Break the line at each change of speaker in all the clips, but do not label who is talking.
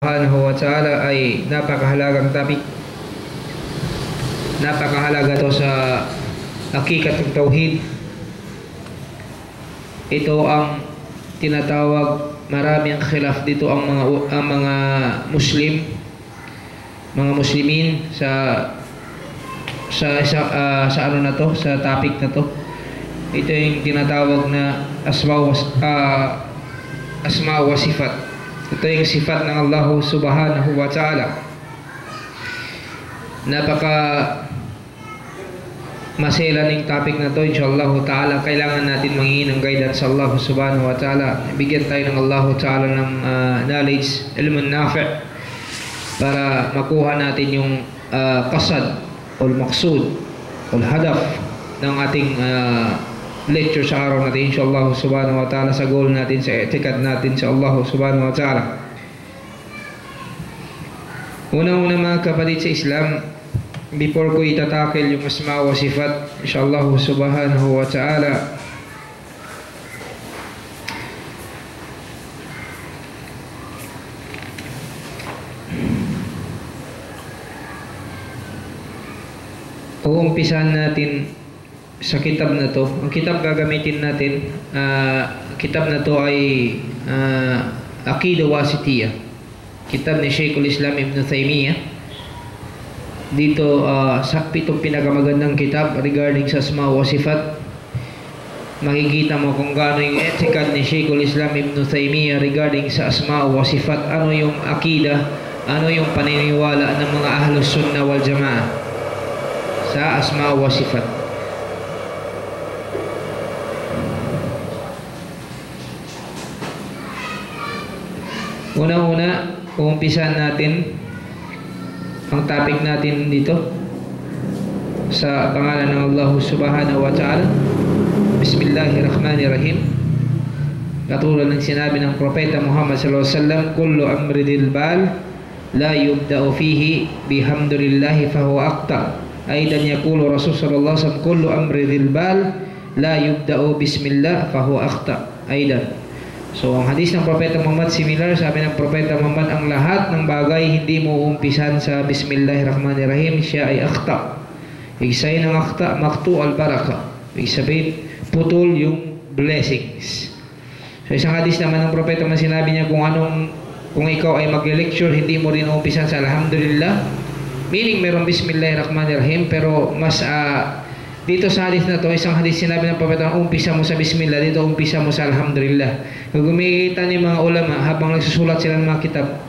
Subhanahu wa ta'ala ay napakahalagang topic. Napakahalaga to sa hakikat ng tauhid. Ito ang tinatawag, marami ang khilaf dito ang mga muslimin sa ano na to, sa topic na to. Ito yung tinatawag na asma wa sifat. Ito yung sifat ng Allah Subhanahu wa ta'ala. Napaka masela ng topic na to, inshallah ta'ala. Kailangan natin mangingin ng guidance sa Allah Subhanahu wa ta'ala. Bigyan tayo ng Allah ta'ala ng knowledge, ilmun nafi' para makuha natin yung qasad o maqsud o hadaf ng ating lecture sa araw natin, inshallah subhanahu wa ta'ala, sa goal natin, sa etikad natin sa Allah subhanahu wa ta'ala. Una-una mga kapatid sa Islam, before ko itatakil yung asma wa sifat, inshallah subhanahu wa ta'ala, uumpisahan natin sa kitab na to. Ang kitab gagamitin natin, kitab na to ay Aqidah Wasitiyah, kitab ni Shaykhul Islam Ibn Taymiyyah. Dito sa pitong pinakamagandang kitab regarding sa asma wa sifat. Makikita mo kung gaano yung etikad ni Shaykhul Islam Ibn Taymiyyah regarding sa asma wa sifat. Ano yung aqidah, ano yung paniniwala ng mga ahlus sunnah wal jamaah sa asma wa sifat. Una-una, uumpisan natin ang topic natin dito sa pangalan ng Allah Subhanahu wa ta'ala. Bismillahirrahmanirrahim. Katulad ng sinabi ng Propeta Muhammad sallallahu alaihi wasallam, kullu amri dil bal la yubda'u fihi bihamdillahi fahuwa aqta. Aidan yaqulu Rasul sallallahu alaihi wasallam, kullu amri dil bal la yubda'u bismillah fahuwa aqta. Aidan. So, ang hadis ng Propeta Muhammad similar. Sabi ng Propeta Muhammad, ang lahat ng bagay hindi mo umpisan sa Bismillahirrahmanirrahim, siya ay akhta. Ibig sabihin ng akhta, maktu al-baraka. Ibig sabihin, putol yung blessings. So, isang hadis naman ng Propeta Muhammad, sinabi niya kung ikaw ay mag-lecture, hindi mo rin umpisan sa Alhamdulillah. Meaning, merong Bismillahirrahmanirrahim, pero mas dito sa hadith na to, isang hadith sinabi ng Propeta, umpisa mo sa Bismillah, dito umpisa mo sa Alhamdulillah. Kung gumikita ni mga ulama, habang nagsusulat sila ng mga kitab,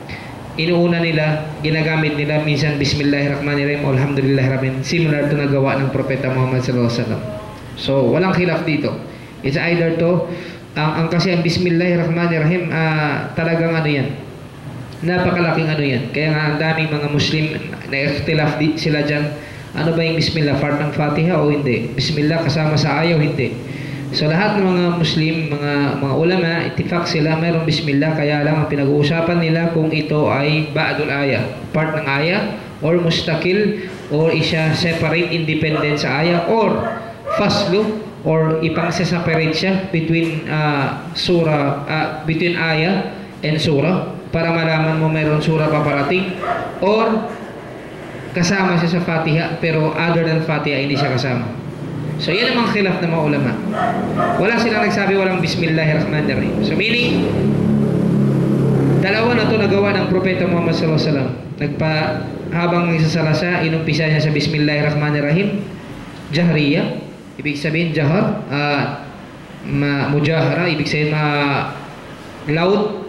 inuuna nila, ginagamit nila minsan Bismillahirrahmanirrahim o Alhamdulillahirrahmanirrahim, similar to nagawa ng Propeta Muhammad sallallahu alaihi wasallam. So, walang khilaf dito. It's either to, kasi ang Bismillahirrahmanirrahim, talagang ano yan, napakalaking ano yan. Kaya nga ang daming mga Muslim na ikhtilaf sila dyan. Ano ba yung Bismillah? Part ng Fatiha o hindi? Bismillah kasama sa ayaw? Hindi. So lahat ng mga Muslim, mga ulama, itifak sila mayroong Bismillah, kaya lang ang pinag-uusapan nila kung ito ay ba'dul ayah, part ng ayah, or mustakil, or isa separate, independent sa ayah, or faslu, or ipang-separate siya between between ayah and surah, para malaman mo mayroong surah paparating, or kasama siya sa Fatiha, pero other than Fatiha hindi siya kasama. So yan ang mga khilaf ng mga ulama. Wala silang nagsabi walang Bismillahirrahmanirrahim. So meaning, dalawa na to nagawa ng Propeta Muhammad sallallahu alaihi wasallam. Habang nagsasala siya, inumpisa niya sa Bismillahirrahmanirrahim, jahriyah, ibig sabihin jahar, mujahara, ibig sabihin loud.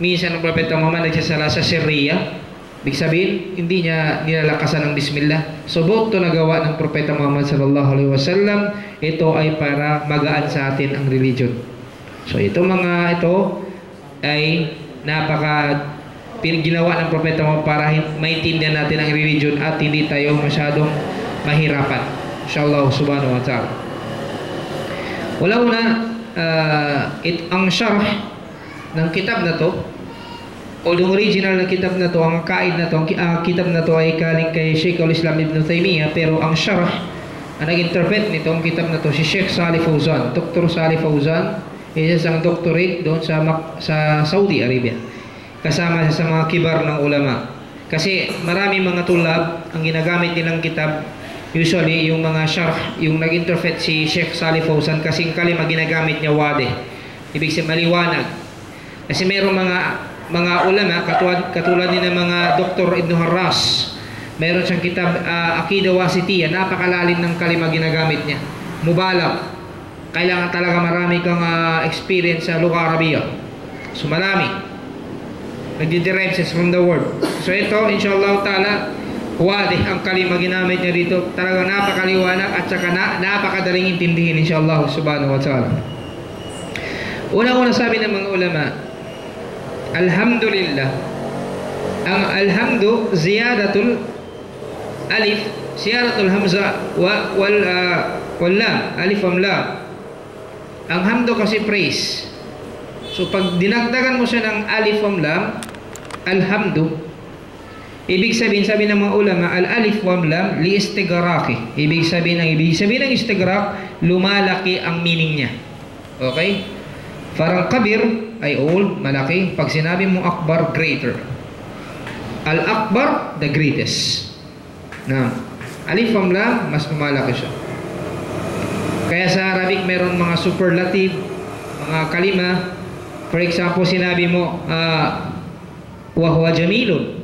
Minsan ng Propeta Muhammad nagsasala sa sirriyah, ibig sabihin, hindi niya nilalakasan ng Bismillah. So, both to nagawa ng Propeta Muhammad sallallahu alaihi wasallam, ito ay para magaan sa atin ang religion. So, ito ay ginawa ng Propeta Muhammad para maintindihan natin ang religion at hindi tayo masyadong mahirapan. Inshallah subhanahu wa ta'ala. Una, ang syarh ng kitab na to, o yung original na kitab na to, ang kaid na to, ang kitab na to ay galing kay Shaykhul Islam Ibn Taymiyyah, pero ang syarah, ang nag-interpret nito, ang kitab na to, si Sheikh Salih Fawzan. Dr. Salih Fawzan, isa isang doctorate doon sa Saudi Arabia. kasama siya sa mga kibar ng ulama. Kasi marami mga tulab ang ginagamit nilang kitab, usually yung mga syarh, yung nag-interpret si Sheikh Salih Fawzan, kasing kalima ginagamit niya wade, ibig sabihin maliwanag. Kasi mayroong mga ulama katulad din ng mga Dr. Ibn Harras, mayroon siyang kitab Aqidah Wasitiyah, napakalalim ng kalima ginagamit niya, mubalagh. Kailangan talaga marami kang experience sa lugha Arabiya. So marami nagdi-derive from the word. So ito, inshallah ta'ala, wadih ang kalima ginamit niya dito. Talagang napakaliwanag at saka napakadaling intindihin, inshallah subhanahu wa ta'ala. Una-una sabi ng mga ulama, alhamdulillah. Ang alhamdu, ziyadatul alif, ziyadatul hamza, wal lam, alif am lam. Ang hamdu kasi praise. So pag dinagdagan mo siya ng alif am lam, alhamdu, ibig sabihin, sabi ng mga ulama, al-alif wam lam li istighraqi. Ibig sabihin ng istighraq, lumalaki ang meaning niya. Okay? Parang kabir ay old, malaki. Pag sinabi mo akbar, greater. Al-akbar, the greatest. Na alif wam lam, mas lumalaki siya. Kaya sa Arabic meron mga superlative, mga kalima. For example, sinabi mo wa huwa jamilun,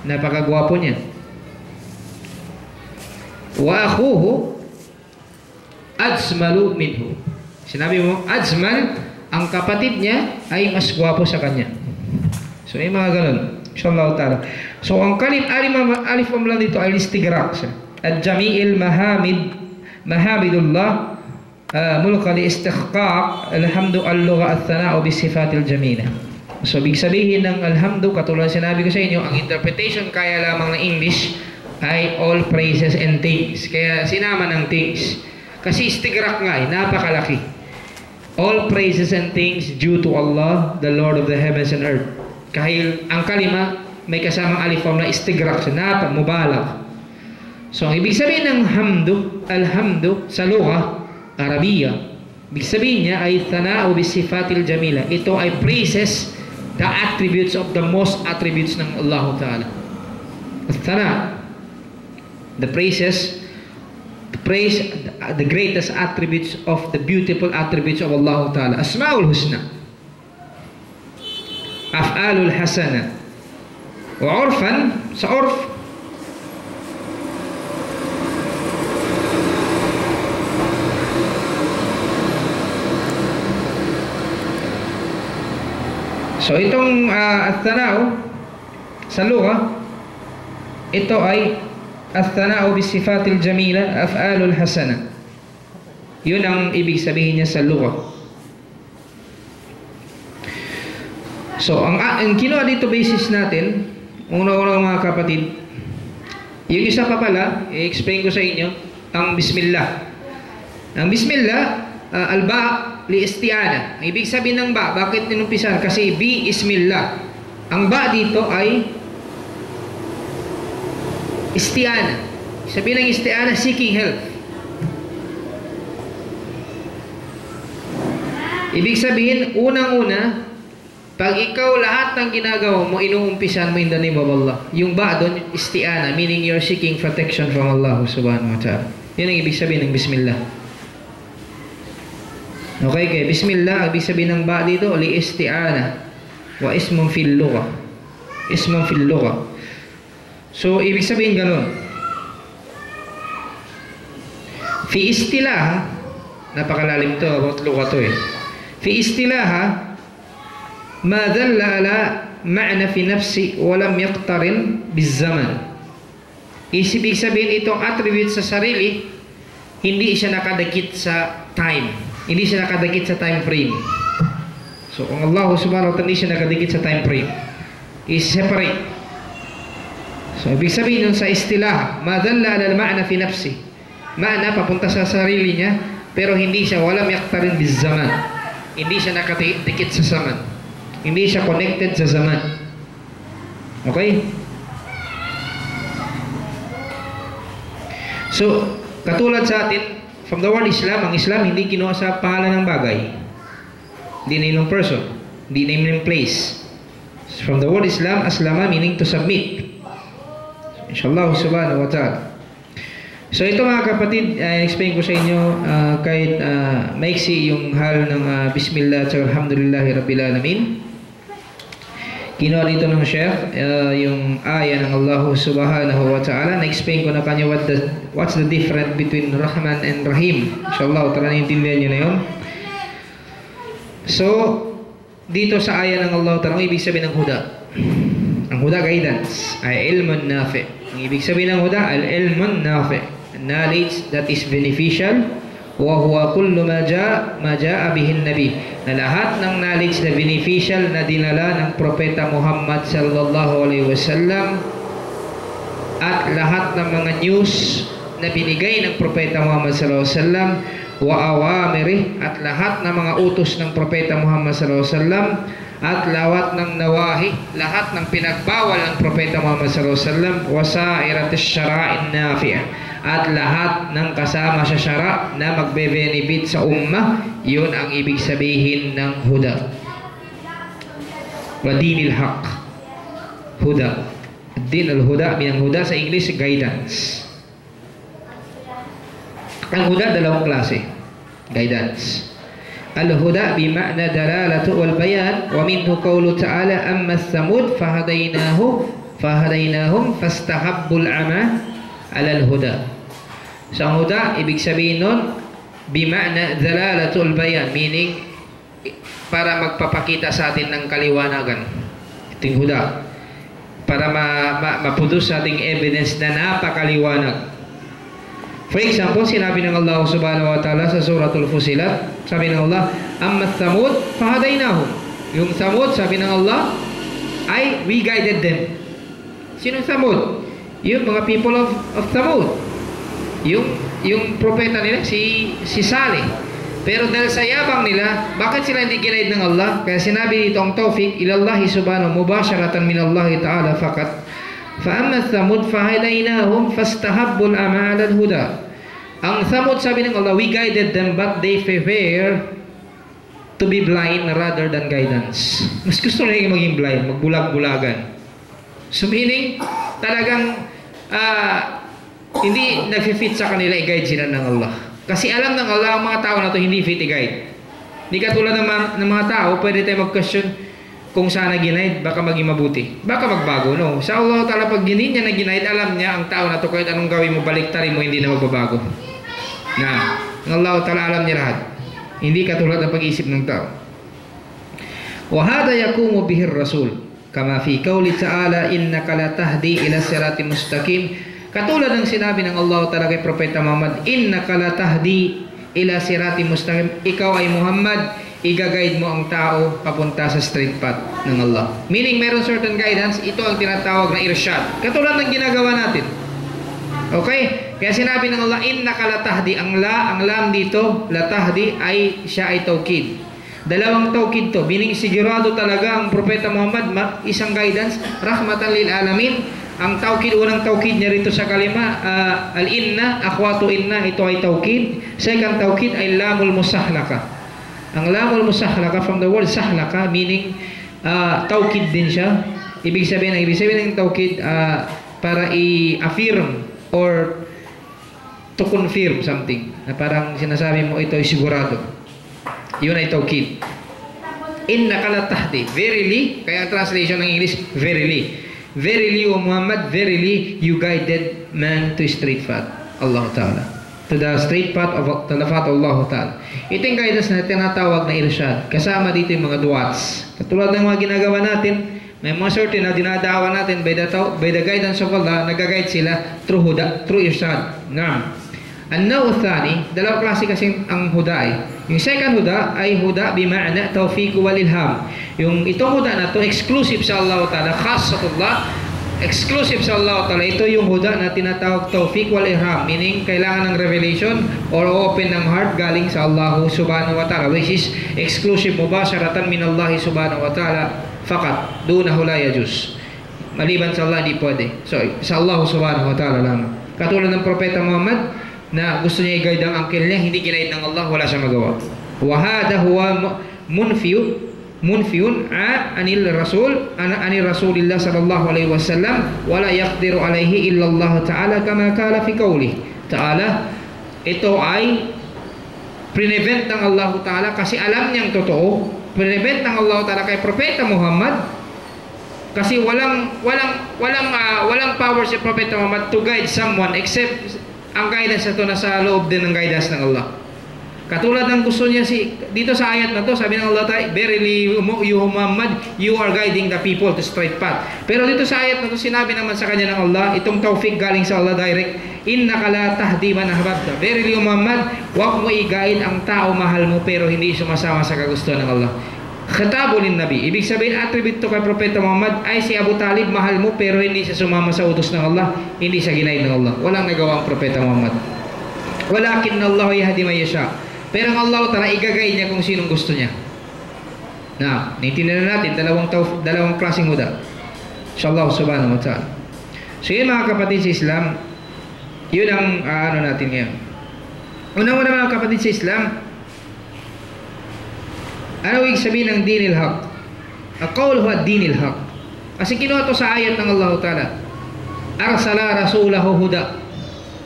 napakagwapo niya. Wa akhuhu ajmalu minhu, sinabi mo ajmal, ang kapatid niya ay mas gwapo sa kanya. So yung mga ganun, inshallah ta'ala. So ang alif am lam dito ay istighraq siya. Al-jami'il mahamidullah mulka li istihqaq alhamdu al-lugha al-thana'u bisifatil jamila. So ibig sabihin ng alhamdu, katulad sinabi ko sa inyo, ang interpretation kaya lamang ng English ay all praises and things. Kaya sinama ng things kasi istighraq nga eh, napakalaki. All praises and things due to Allah, the Lord of the heavens and earth. Kahil ang kalima may kasamang alif lam na istighraq siya, mubalagh. So ang ibig sabihin ng hamdu, alhamdu sa lugha Arabiya, ibig sabihin niya ay thana'u bisifatil jamila. Ito ay praises, the attributes of the most attributes ng Allah Ta'ala. Thana, the praises, the praise, the greatest attributes of the beautiful attributes of Allah Ta'ala. Asma'ul husna, af'alul hasana, wa urfan, sa urf, so itong at-thana'u sa lugha, ito ay at-thana'u bisifatil jamila, af'alul hasana. Yun ang ibig sabihin niya sa lugha. So ang kinuha dito basis natin, una-una mga kapatid, yung isa pa pala, i-explain ko sa inyo, ang bismillah. Ang bismillah, al-ba' li isti'ana. Ibig sabihin ng ba, bakit ninumpisan? Kasi bi ismillah. Ang ba dito ay isti'ana. Sabihin ng isti'ana, seeking help. Ibig sabihin, unang-una, pag ikaw lahat ng ginagawa mo, inuumpisan mo in the name of Allah. Yung ba doon, isti'ana, meaning you're seeking protection from Allah subhanahu wa ta'ala. Yun ang ibig sabihin ng bismillah. Okay, kaya bismillah, ibig sabihin ng ba dito, li isti'ana wa ismun fil lugha. Ismun fil lugha. So, ibig sabihin ganun. Fi istilah, napakalalim to, about lugha to eh. Fi istilah, ma dalla ala ma'na fi nafsi wa lam yaqtarin biz-zaman. Ibig sabihin itong attribute sa sarili, hindi siya nakadikit sa time. Hindi siya nakadikit sa time frame. So, kung Allah subhanahu wa ta'ala hindi siya nakadikit sa time frame, is separate. So, ibig sabihin nun sa istilah, madalla ala ma'na fi nafsi. Ma'na, papunta sa sarili niya, pero hindi siya, walam yaqtarin biz zaman. Hindi siya nakadikit sa zaman. Hindi siya connected sa zaman. Okay? So, katulad sa atin, from the word Islam, ang Islam hindi kinuha sa pangalan ng bagay. Hindi name ng person. Hindi name ng place. From the word Islam, aslama meaning to submit. Inshallah subhanahu wa ta'ala. So ito mga kapatid, explain ko sa inyo kahit maiksi yung hal ng Bismillah at Alhamdulillahi Rabbil Alamin. Kinuha dito ng Sheikh yung ayah ng Allah subhanahu wa ta'ala. Na-explain ko na kanya what's the difference between Rahman and Rahim. Inshallah, tara naintindihan nyo na yun. So, dito sa ayah ng Allah ta'ala, ibig sabihin ng huda. Ang huda, guidance, ay ilmun nafi. Ang ibig sabihin ng huda, al-ilmun nafi. Knowledge that is beneficial, wa huwa kullu ma jaa bihi nabi, na lahat ng knowledge na beneficial na dinala ng propeta Muhammad sallallahu alaihi wasallam, at lahat ng mga news na binigay ng propeta Muhammad sallallahu alaihi wasallam, wa awamiri, at lahat ng mga utos ng propeta Muhammad sallallahu alaihi wasallam, at lawat ng nawahi, lahat ng pinagbawal ng propeta Muhammad sallallahu alaihi wasallam, wa sa'iratis syara'in nafi'ah, at lahat ng kasama sa syara na magbe-benefit sa ummah. Yun ang ibig sabihin ng huda. Wa dinil haq, huda. Din al-huda, minang huda sa English, guidance. Ang huda, dalawang klase. Guidance. Al-huda bima'na dalalatu wal bayan, wa minhu qawlu ta'ala amma as-samud fahadaynahum fastahabbul ama ala al-huda. Sa huda, ibig sabihin nun, bima'na dalalatul bayan, meaning para magpapakita sa atin ng kaliwanagan. Ito yung huda. Para mapudos sa ating evidence na napakaliwanag. For example, sinabi ng Allah subhanahu wa ta'ala sa suratul Fusilat, sabi ng Allah, amma thamud fahadaynahum. Yung thamud, sabi ng Allah, ay we guided them. Sinong thamud? Yung mga people of Thamud. Yung propeta nila si Saleh. Pero dahil sa yabang nila, bakit sila hindi ginaid ng Allah? Kaya sinabi dito ang tawfiq ilallahi subhanahu mubasharatan minallahi ta'ala fakat fa amma thamud fahadaynahum fastahabbul ama 'ala al-huda. Ang Thamud, sabi ng Allah, we guided them but they prefer to be blind rather than guidance. Mas gusto nila maging blind, magbulag-bulagan. So meaning talagang hindi nag-fit sa kanila, i-guide sila ng Allah. Kasi alam ng Allah, ang mga tao na to hindi fit i-guide. Hindi katulad ng mga tao, pwede tayo mag-question kung sana ginaid, baka maging mabuti. Baka magbago, no? Sa Allah ta'ala, pag hindi niya na ginaid, alam niya ang tao na to, kahit anong gawin mo, baliktarin mo, hindi na magbabago. Na, ang Allah ta'ala alam niya lahat. Hindi katulad ng pag-isip ng tao. وَهَذَا يَقُومُ بِهِ الرَّسُولُ كَمَا فِي قَوْلِ تَعَالَى إِنَّكَ لَتَهْدِي إِلَى الصِّرَاطِ الْمُسْتَقِيمِ. Katulad ng sinabi ng Allah ta'ala kay Propeta Muhammad, innaka latahdi ila sirati mustaqim. Ikaw ay Muhammad, i-guide mo ang tao papunta sa straight path ng Allah. Meaning, meron certain guidance, ito ang tinatawag na irshad. Katulad ng ginagawa natin. Okay? Kaya sinabi ng Allah, innaka latahdi. Ang lam dito, latahdi, siya ay tawkid. Dalawang tawkid to. Meaning, sigurado talaga ang Propeta Muhammad, isang guidance, rahmatan lil alamin. Ang tawkid, unang tawkid niya rito sa kalima, al-inna, akhwatu inna, ito ay tawkid. Second tawkid ay lamul musahlaka. Ang lamul musahlaka, from the word sahlaka, meaning tawkid din siya. Ibig sabihin ng tawkid, para i-affirm or to confirm something. Na parang sinasabi mo, ito ay sigurado. Yun ay tawkid. Inna kalatahdi, verily, kaya ang translation ng English, verily. Verily, O Muhammad, verily, you guided man to straight path, Allah Ta'ala. To the straight path of Allah Ta'ala. Ito yung guidance na tinatawag na irshad. Kasama dito yung mga duwats. Katulad ng mga ginagawa natin, may mga certain na dinadawa natin by the guidance of Allah, nag-guide sila through huda, through irshad. Ngam. An-naw thani, dalawang klase kasi ang huda ay. Yung second huda ay huda bima'na tawfiq wal ilham. Yung itong huda na to exclusive sa Allah Ta'ala, khasatullah, exclusive sa Allah Ta'ala. Ito yung huda na tinatawag tawfiq wal ilham, meaning kailangan ng revelation or open ng heart galing sa Allah Subhanahu wa Ta'ala, which is exclusive mubasharatan min Allah Subhanahu wa Ta'ala fakat dunahu la yajuz. Maliban sa Allah hindi pwede. So sa Allah Subhanahu wa Ta'ala lang. Katulad ng Propeta Muhammad na gusto niya i-guide ang uncle niya, hindi ginaid ng Allah, wala siyang magawa. Wahada huwa munfiyu munfiyun anil Rasulillah sallallahu alaihi wasallam wa la yaqdiru alaihi illa Allah ta'ala kama qala fi qawli ta'ala. Ito ay prevent ng Allah ta'ala kasi alam niyang totoo. Prevent ng Allah ta'ala kay Propeta Muhammad kasi walang power si Propeta Muhammad to guide someone except ang guidance ito nasa loob din ng guidance ng Allah. Katulad ng gusto niya dito sa ayat na to, sabi ng Allah ta'ala, verily you Muhammad, you are guiding the people to straight path. Pero dito sa ayat na to, sinabi naman sa kanya ng Allah, itong tawfiq galing sa Allah direct, innaka la tahdi man ahbabta. Verily you Muhammad, wag mo i-guide ang tao mahal mo pero hindi sumasama sa kagustuhan ng Allah. Khitabun Nabi, ibig sabihin attribute to kay Propeta Muhammad ay si Abu Talib mahal mo pero hindi siya sumama sa utos ng Allah, hindi siya ginaid ng Allah. Walang nagawa ang Propeta Muhammad. Walakin Allah yahdi man yasha. Pero ang Allah Ta'ala igagay niya kung sinong gusto niya. Na, naintindihan natin dalawang klaseng huda. Inshallah subhanahu wa ta'ala. So yun mga kapatid sa Islam, yun ang natin ngayon. Una-una mga kapatid sa Islam, ano ibig sabihin ng dinil haq? Aqawlu huwa dinil haq. Kasi kinuha to sa ayat ng Allah Ta'ala. Arsala rasulahu huda.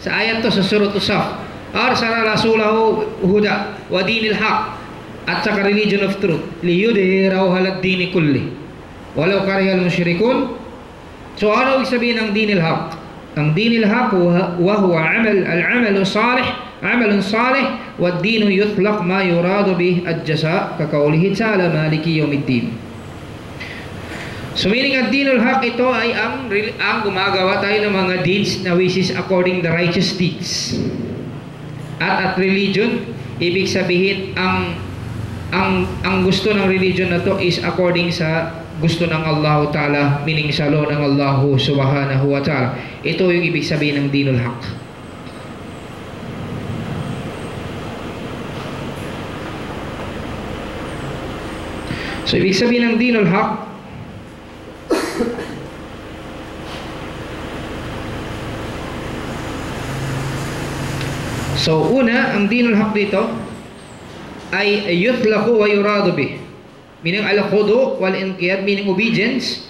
Sa ayat to sa surah As-Saff. Arsala rasulahu huda wa dinil haq. At saka religion of truth. Liyudhirahu halad dini kulli. Walau karihal musyrikun. So ano ibig sabihin ng dinil haq? Ang dinil haq wa huwa al-amalu salih. Amalun salih wa dinu yutlaq ma yuradu bih al-jasa kakaulihi ta'ala maliki yawmiddin. So meaning ang dinul haq ito ay ang gumagawa tayo ng mga deeds na which is according the righteous deeds. At religion, ibig sabihin ang gusto ng religion na to is according sa gusto ng Allah Ta'ala, meaning sa law ng Allah Subhanahu wa Ta'ala. Ito yung ibig sabihin ng dinul haq. So ibig sabihin ng dinul haq, so una, ang dinul haq dito ay yutlaqu wa yuradu bih, meaning al-khudu wal inqiyad, meaning obedience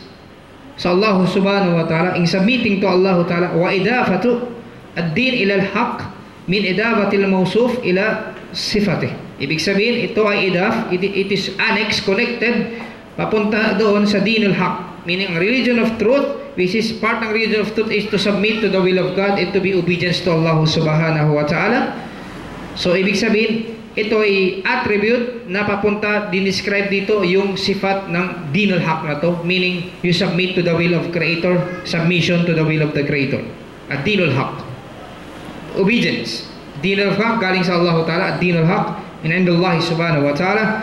sa Allah Subhanahu wa Ta'ala, in submitting to Allah Ta'ala, wa idafatu ad-din ila al-haq min idafati al-mawsuf ila sifatih. Ibig sabihin ito ay it is annex, connected papunta doon sa dinul haq, meaning religion of truth, which is part ng religion of truth is to submit to the will of God and to be obedience to Allah Subhanahu wa Ta'ala. So ibig sabihin ito ay attribute na papunta, dinescribe dito yung sifat ng dinul haq na to, meaning you submit to the will of Creator, submission to the will of the Creator. At dinul haq, obedience. Dinul haq galing sa Allah Ta'ala, at dinul haq min indallah Subhanahu wa Ta'ala,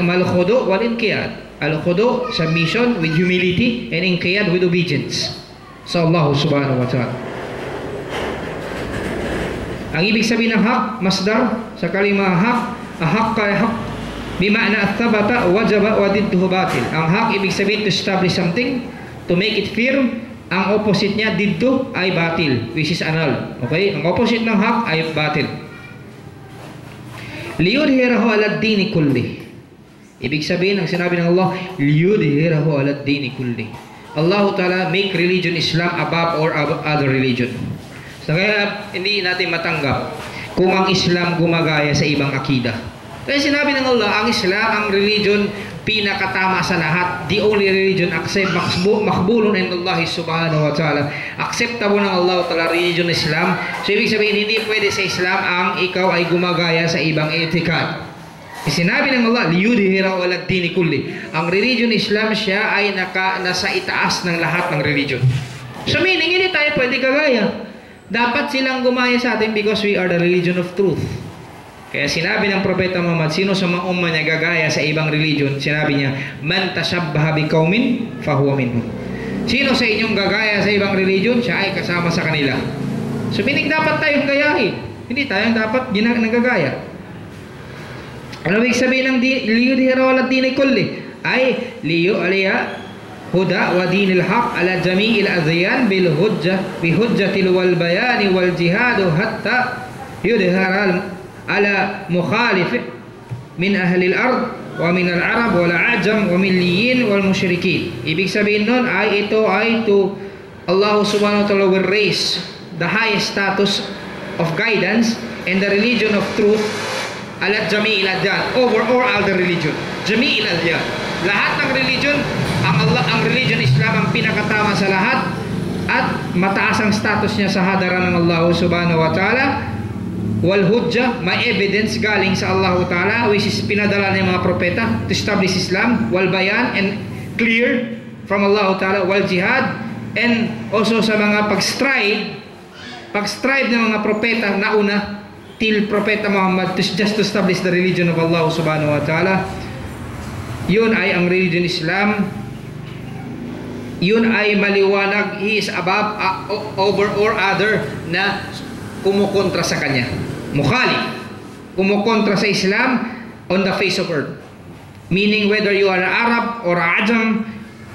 mal-khudu wal-inqiyad. Al-khudu, submission with humility, and inqiyad with obedience sa Allah Subhanahu wa Ta'ala. Ang ibig sabihin ng haq, masdar sa kalima haq, ahaq kay haq, bima'na at-thabata wajaba wa didduhu batil. Ang haq ibig sabihin to establish something, to make it firm. Ang opposite niya diddu ay batil, which is annul. Okay? Ang opposite ng haq ay batil. Liyudhirahu ala ad-dini kulli. Ibig sabihin ang sinabi ng Allah, liyudhirahu ala ad-dini kulli. Allah Ta'ala make religion Islam above or other religion. So kaya hindi natin matanggap kung ang Islam gumagaya sa ibang akida. Kaya sinabi ng Allah, ang Islam, ang religion pinakatama sa lahat, the only religion accept makbulun in Allah Subhanahu wa Ta'ala, acceptable ng Allah Ta'ala religion Islam. So ibig sabihin hindi pwede sa Islam ang ikaw ay gumagaya sa ibang etikad. Sinabi ng Allah, liyudhirahu ala ad-dini kulli. Ang religion Islam siya ay nasa itaas ng lahat ng religion. So meaning hindi tayo pwede kagaya. Dapat silang gumaya sa atin because we are the religion of truth. Kaya sinabi ng Propeta Muhammad, sino sa mga umma niya gagaya sa ibang religion, sinabi niya, man tashabbaha biqaumin fahuwa minhum. Sino sa inyong gagaya sa ibang religion, siya ay kasama sa kanila. So meaning dapat tayong gayahin. Hindi tayong dapat nagagaya. Ano ibig sabihin ng liyudhirahu ala ad-dini kulli? Ay liyu'liya huda wa dinil haq ala jami'il adyan bil hujjah bi hujjatil wal bayani wal jihadu hatta yudhara ala mukhalif min ahli al-ard wa minal Arab wal Ajam wa milliyin wal musyrikin. Ibig sabihin nun ay ito ay to Allah subhanahu wa ta'ala will raise the highest status of guidance and the religion of truth ala jami'il adyan, over all other religion. Jami'il adyan, lahat ng religion, ang religion Islam ang pinakatama sa lahat at mataas ang status niya sa hadaran ng Allah subhanahu wa ta'ala. Wal hujjah, may evidence galing sa Allah ta'ala, which is pinadala ng mga propeta to establish Islam. Wal bayan, and clear from Allah ta'ala. Wal jihad, and also sa mga pag-strive ng mga propeta na una till Propeta Muhammad to just to establish the religion of Allah subhanahu wa ta'ala. Yun ay ang religion Islam. Yun ay maliwanag. He is above, over or other na kumukontra sa kanya. Mukhalif, kumukontra sa Islam on the face of earth. Meaning whether you are Arab or Ajam,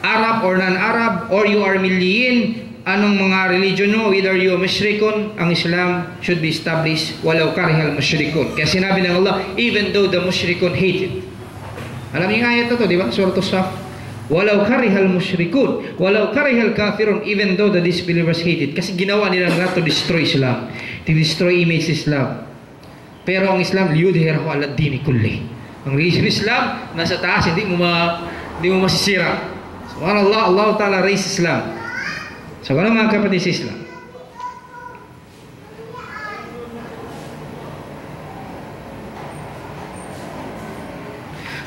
Arab or non-Arab, or you are milliyin, anong mga religion mo, whether you are mushrikun, ang Islam should be established walau karihal mushrikun. Kaya sinabi ng Allah, even though the mushrikun hate it. Alam niyo nga ito to, di ba? Surah As-Saff. Walau karihal mushrikun, walau karihal kafirun, even though the disbelievers hate it. Kasi ginawa nila nga to destroy Islam, to destroy image Islam. Pero ang Islam, liyudhirahu ala dini kulli. Ang religion Islam, nasa taas, hindi mo masisira. Subhanallah, Allah Ta'ala raise Islam. So, ano mga kapatid sa Islam?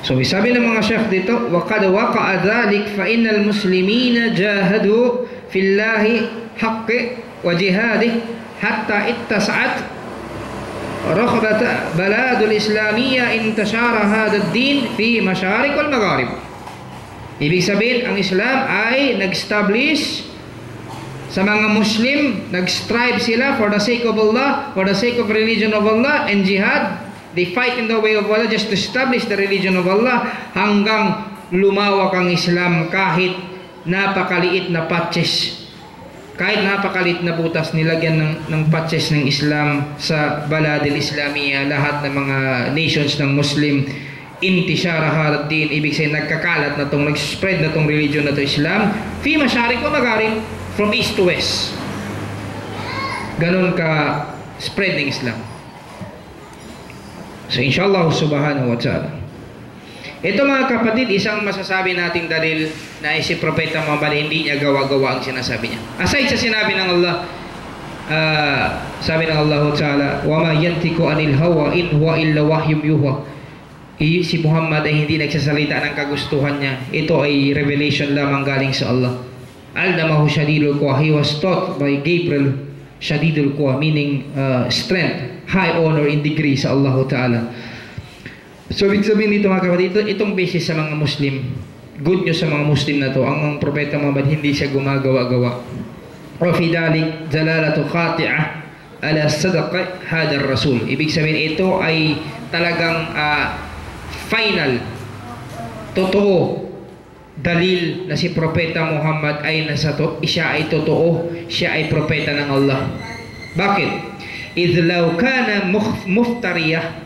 So, sabi ng mga syekh dito, وَقَدْ وَقَعَ ذَلِكَ فَإِنَّ الْمُسْلِمِينَ جَاهَدُوا فِي اللَّهِ حَقِّ وَجِهَادِهِ حَتَّى اتَّسَعَتْ رَخْبَةَ بَلَادُ الْإِسْلَامِيَّةِ انْتَشَارَ هَذَا الدِّينِ فِي مَشَارِقِ وَالْمَغَارِبِ. Ibig sabihin, ang Islam ay nag-establish sa mga Muslim, nag-strive sila for the sake of Allah, for the sake of religion of Allah, and jihad. They fight in the way of Allah just to establish the religion of Allah hanggang lumawak ang Islam kahit napakaliit na patches. Kahit napakaliit na butas nilagyan ng patches ng Islam sa Baladil Islamiyya, lahat ng mga nations ng Muslim, intishara hadad din, ibig sabihin nagkakalat na tong, nag-spread na tong religion na to Islam, fi masyarik wa magharib, from east to west. Ganon ka spread ng Islam. So inshallah subhanahu wa ta'ala, ito mga kapatid, isang masasabi nating dalil na si Propeta Muhammad hindi niya gawa-gawa ang sinasabi niya. Aside sa sinabi ng Allah, sabi ng Allah Ta'ala, wa ma yantiku anil hawa in huwa illa wahyum yuha. Si Muhammad ay hindi nagsasalita ng kagustuhan niya. Ito ay revelation lamang galing sa Allah. Aldamahu shadidul quwa. He was taught by Gabriel shadidul quwa, meaning strength, high honor in degree sa Allah Ta'ala. So ibig sabihin dito mga kapatid, itong basis sa mga Muslim, good news sa mga Muslim na to, ang Propeta Muhammad hindi siya gumagawa-gawa. Wa fi dalik dalalatu qati'ah ala sadaq hadar rasul. Ibig sabihin ito ay talagang final, totoo, dalil na si Propeta Muhammad ay siya ay totoo, siya ay propeta ng Allah. Bakit? Idh law kana muftariyah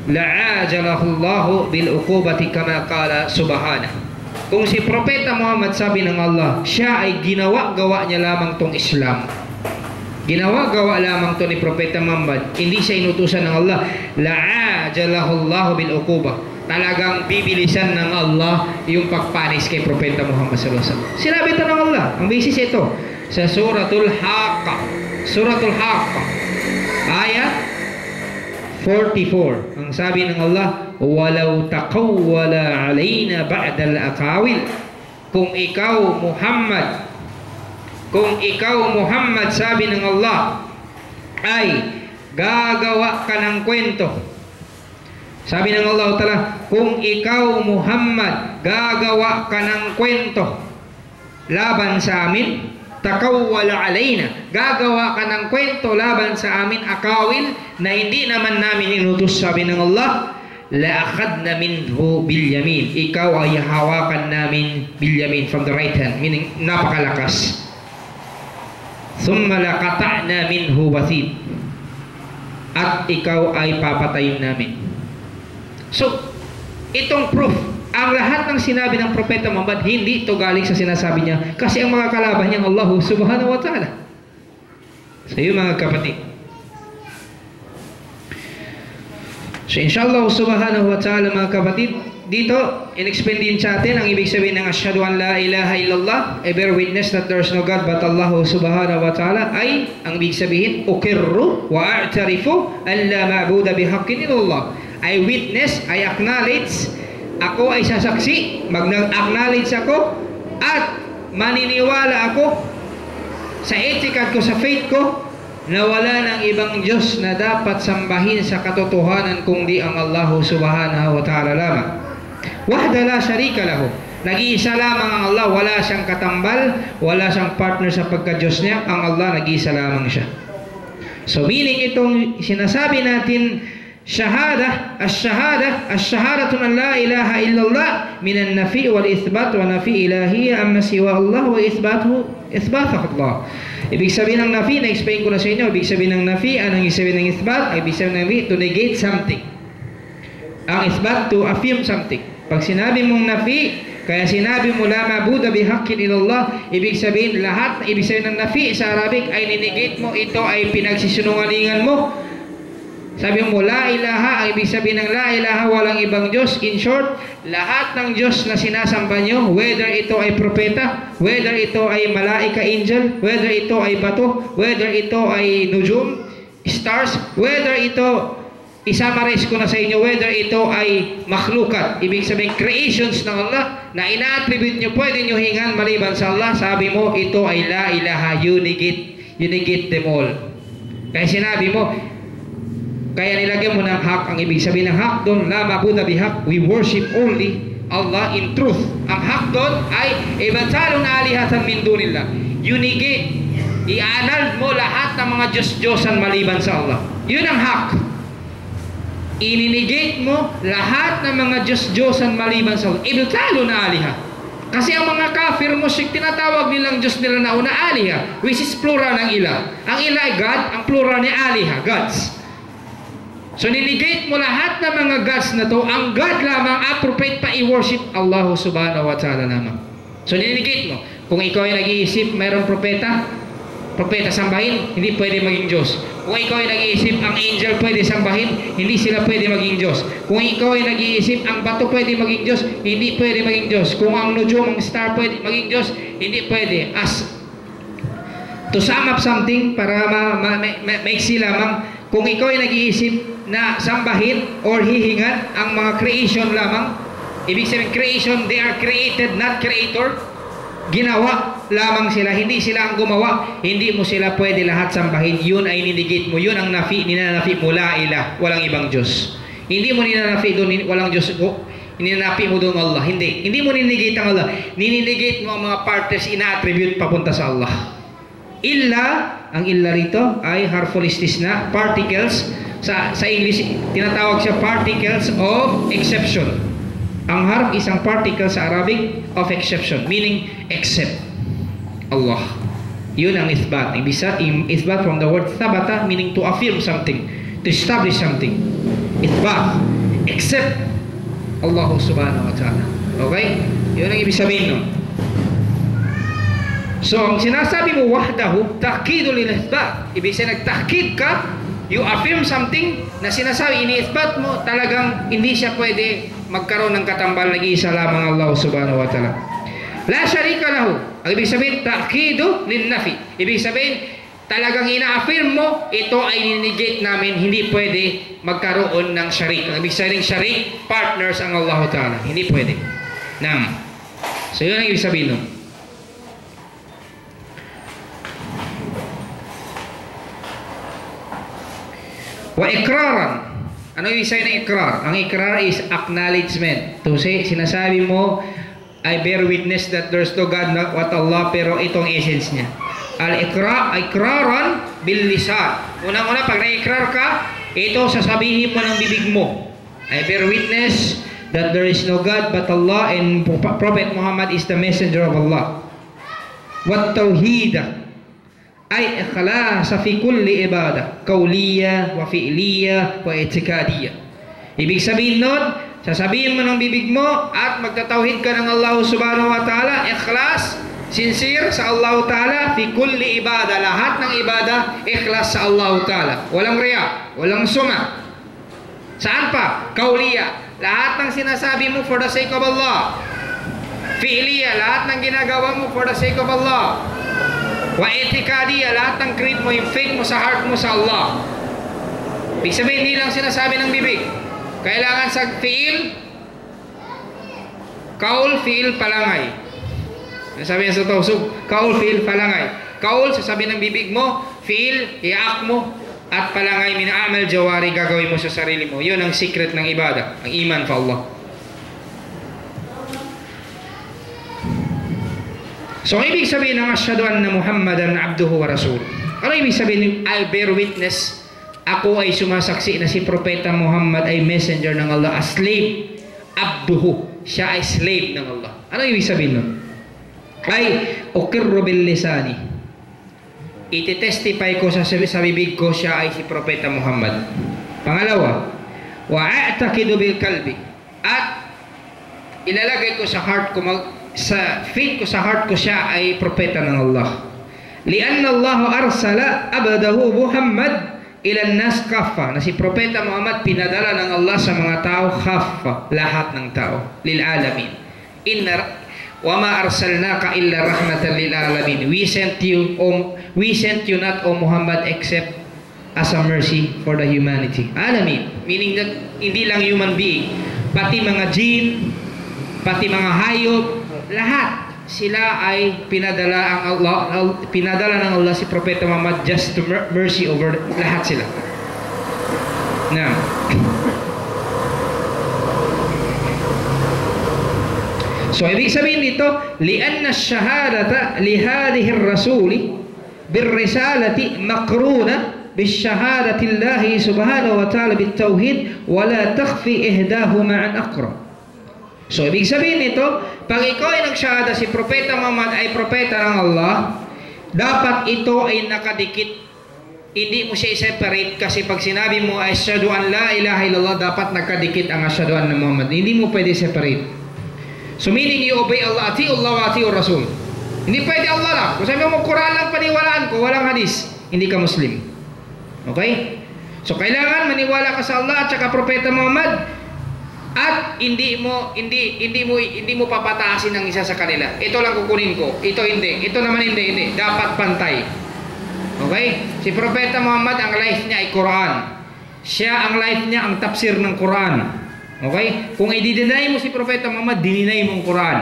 la'ajalahu Allah bil uqubati kama qala subhanahu. Kung si Propeta Muhammad, sabi ng Allah, siya ay ginawa-gawa niya lamang tong Islam, ginawa-gawa lamang to ni Propeta Muhammad, hindi siya inutusan ng Allah, la'ajalahu Allah bil uqubah, talagang bibilisan ng Allah yung pagpanis kay Propeta Muhammad sallallahu alaihi wasallam. Sinabi ito ng Allah, ang basis ito sa Suratul Haqqah, Suratul Haqqah ayat 44. Ang sabi ng Allah, walau taqawwala alaina ba'dal aqawil. Kung ikaw Muhammad, sabi ng Allah, ay gagawa ka ng kwento. Sabi ng Allah Ta'ala, kung ikaw Muhammad gagawa ka ng kwento laban sa amin, takawwala alaina, gagawa ka ng kwento laban sa amin, akawil na hindi naman namin inutos, sabi ng Allah, la'akhadna minhu bil yamin, ikaw ay hawakan namin bil yamin, from the right hand, meaning napakalakas. Thumma laqata'na minhu wathid, at ikaw ay papatayin namin. So Itong proof, ang lahat ng sinabi ng Propeta Muhammad, hindi ito galing sa sinasabi niya. Kasi ang mga kalaban niya, Allah subhanahu wa ta'ala. So yun mga kapatid. So inshallah subhanahu wa ta'ala mga kapatid, dito, in-explain din sa atin ang ibig sabihin ng Asyhadu an la ilaha illallah, I bear witness that there is no God but Allah subhanahu wa ta'ala, ay, ang ibig sabihin, ukirru wa a'tarifu an la ma'buda bihaqqin illallah. I witness, I acknowledge, ako ay sasaksi, mag-acknowledge ako, at maniniwala ako sa etikad ko, sa faith ko, na wala ng ibang Diyos na dapat sambahin sa katotohanan kundi ang Allah subhanahu wa ta'ala lamang. Wahda la syarika lahu. Nag-iisa lamang ang Allah, wala siyang katambal, wala siyang partner sa pagka-Diyos niya, ang Allah nag-iisa lamang siya. So meaning itong sinasabi natin, الشهادة أن لا إله إلا الله من النفي والإثبات ونفي إلهية أما سوى الله وإثبات الله. Ibig sabihin ng nafi, na-explain ko na sa inyo, ibig sabihin ng nafi, anong ibig sabihin ng ithbat? Ibig sabihin ng nafi, to negate something. Ang ithbat, to affirm something. Pag sinabi mong nafi, kaya sinabi mo la ma'buda bihaqqin illallah, ibig sabihin lahat, ibig sabihin ng nafi sa Arabic ay ninegate mo, ito ay pinagsisinungalingan mo. Sabi mo la ilaha, ang ibig sabihin ng la ilaha, walang ibang Diyos. In short, lahat ng Diyos na sinasamba nyo, whether ito ay propeta, whether ito ay malaika, angel, whether ito ay bato, whether ito ay nujum, stars, whether ito, isamaris ko na sa inyo, whether ito ay makhlukat, ibig sabihin creations ng Allah na ina-attribute nyo, pwede nyo hingan maliban sa Allah, sabi mo ito ay la ilaha, you negate them all. Kaya sinabi mo, kaya nilagyan mo ng hak, ang ibig sabihin ng hak doon, la ma'buda bihaq, we worship only Allah in truth. Ang hak doon ay ibatalun alihatan min dunillah, you negate, i-anal mo lahat ng mga Diyos-Diyosan maliban sa Allah. Yun ang hak. Ininegate mo lahat ng mga Diyos-Diyosan maliban sa Allah. Ibtalo na aliha. Kasi ang mga kafir musyrik, tinatawag nilang Diyos nila na una aliha, which is plural ng ilah. Ang ilah ay God, ang plural ni aliha, gods. So ninegate mo lahat ng mga gods na to, ang God lamang appropriate pa i-worship Allah subhanahu wa ta'ala lamang. So ninegate mo. Kung ikaw ay nag-iisip mayroong propeta sambahin, hindi pwede maging Diyos. Kung ikaw ay nag-iisip ang angel pwede sambahin, hindi sila pwede maging Diyos. Kung ikaw ay nag-iisip ang bato pwede maging Diyos, hindi pwede maging Diyos. Kung ang nujum, ang star pwede maging Diyos, hindi pwede. As to sum up something, para maiksi lamang, kung ikaw ay nag-iisip na sambahin or hihingan ang mga creation lamang, ibig sabihin creation, they are created, not creator. Ginawa lamang sila, hindi sila ang gumawa, hindi mo sila pwede lahat sambahin. Yun ay ninegate mo, yun ang nafi, ninanafi mo la ilah, walang ibang Diyos. Hindi mo ninanafi doon, walang Diyos mo, ninanafi mo doon Allah, hindi mo ninegate ang Allah, ninegate mo ang mga partners ina-attribute papunta sa Allah. Illa, ang illa rito ay harmful na particles, sa English tinatawag siya particles of exception. Ang harf isang particle sa Arabic of exception, meaning except Allah. Yun ang ithbat. Ithbat from the word thabata, meaning to affirm something, to establish something. Ithbat, except Allah subhanahu wa ta'ala. Okay? Yun ang ibig sabihin nun. So ang sinasabi mo wahdahu, ta'kidul lil ithbat. Ibig sabihin nagtakid ka, you affirm something na sinasabi, ini-ithbat mo, talagang hindi siya pwede magkaroon ng katambal, nag-iisa lamang Allah subhanahu wa ta'ala. La syarika lahu. Ang ibig sabihin, ta'kidu lin nafi. Ibig sabihin, talagang ina-affirm mo, ito ay ninegate namin, hindi pwede magkaroon ng syarik. Ang ibig sabihin, syarik, partners ang Allah ta'ala. Hindi pwede. So yun ang ibig sabihin nun. Wa ikraran. Ano yung isa ng ikrar? Ang ikrar is acknowledgement. To say, sinasabi mo, I bear witness that there's no God but Allah, pero itong essence niya. Ikraran bil lisan. Unang-una, pag na-ikrar ka, ito sasabihin mo ng bibig mo. I bear witness that there is no God but Allah, and Prophet Muhammad is the messenger of Allah. Wat tawhid ay ikhlasa fi kulli ibadah, kauliyah wa fi'liyah wa i'tikadiyah. Ibig sabihin nun, sasabihin mo ng bibig mo at magtatauhid ka ng Allah subhanahu wa ta'ala, ikhlas, sincere sa Allah ta'ala, fi kulli ibadah, lahat ng ibadah, ikhlas sa Allah ta'ala. Walang riya, walang suma. Saan pa? Kauliya, lahat ng sinasabi mo for the sake of Allah. Fi'liya, lahat ng ginagawa mo for the sake of Allah. Wa itikadiya, lahat ng creed mo, yung faith mo sa heart mo sa Allah. Ibig sabihin, hindi lang sinasabi ng bibig. Kailangan sa fi'il, kaul, fi'il, palangay. Sabi niya sa tawsug, kaul, fi'il, palangay. Kaul, sasabi ng bibig mo, fi'il, iyak mo, at palangay, min amal jawari, gagawin mo sa sarili mo. Yun ang secret ng ibadah, ang iman fa Allah. So, ibig sabihin ng asyhadu anna Muhammadan abduhu wa rasul. Ano ibig sabihin ng I'll bear witness? Ako ay sumasaksi na si Propeta Muhammad ay messenger ng Allah, a slave, abduhu, siya ay slave ng Allah. Ano ibig sabihin nun? Ay, ukirru bil lisani, ititestify ko sa bibig ko siya ay si Propeta Muhammad. Pangalawa, wa a'taqidu bil qalbi, at ilalagay ko sa heart ko, sa faith ko sa heart ko siya ay propeta ng Allah. Lianna Allah arsala abdahu Muhammad ilan nas kaffa, na si Propeta Muhammad pinadala ng Allah sa mga tao, kaffa, lahat ng tao, lil alamin. Wa ma arsalnaka illa rahmatan lil alamin. We sent you not, O Muhammad, except as a mercy for the humanity. Alamin, meaning that hindi lang human being, pati mga jinn, pati mga hayop, lahat sila ay pinadala ng Allah si Propeta Muhammad just to mercy over lahat sila. Now, so ibig sabihin dito, lianna ash-shahadata li hadhihi ar-rasuli bir-risalati maqruna bi-shahadati Allah subhanahu wa ta'ala bit-tauhid wa la takhfi ihdahu ma'an aqra. So ibig sabihin nito, pag ikaw ay nagsyahada si Propeta Muhammad ay propeta ng Allah, dapat ito ay nakadikit. Hindi mo siya i-separate, kasi pag sinabi mo asyhadu an la ilaha illallah, dapat nakadikit ang asyhadu anna Muhammad. Hindi mo pwede separate. So meaning you obey Allah, ati Allah wa ati Rasul. Hindi pwede Allah lang. Kung sabi mo Quran lang paniwalaan ko, walang hadis, hindi ka Muslim. Okay? So kailangan maniwala ka sa Allah at saka Propeta Muhammad, at hindi mo papataasin ng isa sa kanila. Ito lang kukunin ko, ito hindi, ito naman hindi. Dapat pantay. Okay? Si Propeta Muhammad, ang life niya ay Quran. Siya, ang life niya, ang tafsir ng Quran. Okay? Kung i-deny mo si Propeta Muhammad, dininay mo ang Quran.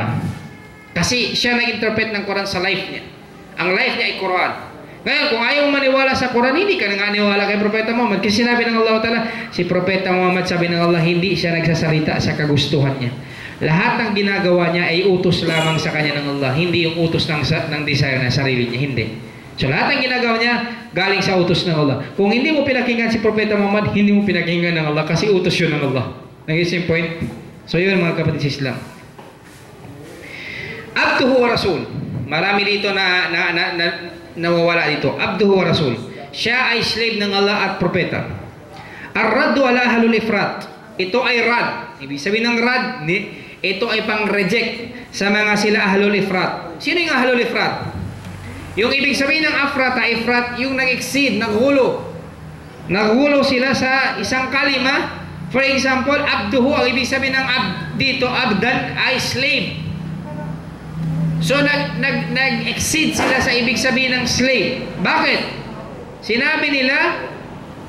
Kasi siya nag-interpret ng Quran sa life niya. Ang life niya ay Quran. Ngayon, kung ayaw maniwala sa Quran, hindi ka nanganiwala kay Propeta Muhammad. Kasi sinabi ng Allah Ta'ala, si Propeta Muhammad, sabi ng Allah, hindi siya nagsasalita sa kagustuhan niya. Lahat ng ginagawa niya ay utos lamang sa kanya ng Allah. Hindi yung utos ng desire ng sarili niya. Hindi. So lahat ng ginagawa niya, galing sa utos ng Allah. Kung hindi mo pinakinggan si Propeta Muhammad, hindi mo pinakinggan ng Allah, kasi utos yun ng Allah. Nag-gets yung point? So yun, mga kapatid sa Islam. Abduhu wa Rasul. Marami dito na nawawala dito. Abduhu wa Rasul. Siya ay slave ng Allah at propeta. Ar-raddu ala ahlul ifrat. Ito ay rad. Ibig sabihin ng rad, ito ay pang-reject sa mga sila ahlul ifrat. Sino yung ahlul ifrat? Yung ibig sabihin ng ifrat, yung nag-exceed, naghulo. Naghulo sila sa isang kalima. For example, abduhu, ang ibig sabihin ng dito, abdan, ay slave. So, nag-exceed sila sa ibig sabihin ng slave. Bakit? Sinabi nila,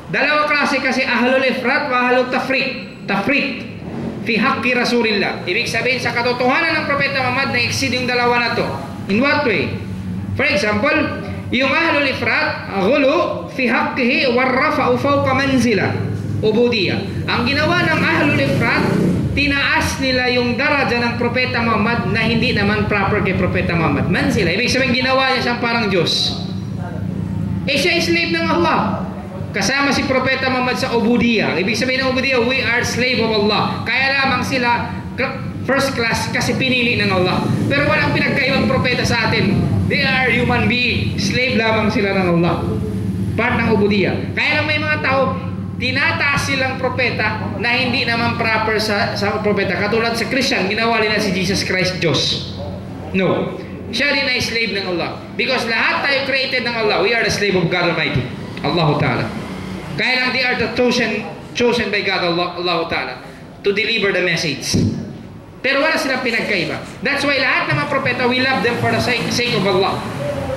dalawa klase kasi, ahlul ifrat wa ahlul tafrit fi haqqi Rasulillah. Ibig sabihin, sa katotohanan ng Propeta Muhammad, na-exceed yung dalawa na to. In what way? For example, yung ahlul ifrat, ghulu fi haqqihi warrafa'u fawqa manzila, ubudiyya. Ang ginawa ng ahlul ifrat, tinaas nila yung daraja ng Propeta Muhammad na hindi naman proper kay Propeta Muhammad. Manzila, ibig sabihin ginawa niya siyang parang Diyos. Siya ay slave ng Allah. Kasama si Propeta Muhammad sa ubudiyya. Ibig sabihin ng ubudiyya, we are slave of Allah. Kaya lamang sila first class kasi pinili ng Allah. Pero walang pinagkaibang propeta sa atin. They are human being. Slave lamang sila ng Allah. Part ng ubudiyya. Kaya lang may mga tao, tinataas silang propeta na hindi naman proper sa propeta. Katulad sa Christian, ginawa nila si Jesus Christ Diyos. No. Siya rin ay slave ng Allah. Because lahat tayo created ng Allah. We are the slave of God Almighty. Allah Ta'ala. Kaya lang they are the chosen by God Allah Ta'ala to deliver the message. Pero wala silang pinagkaiba. That's why lahat ng mga propeta, we love them for the sake of Allah.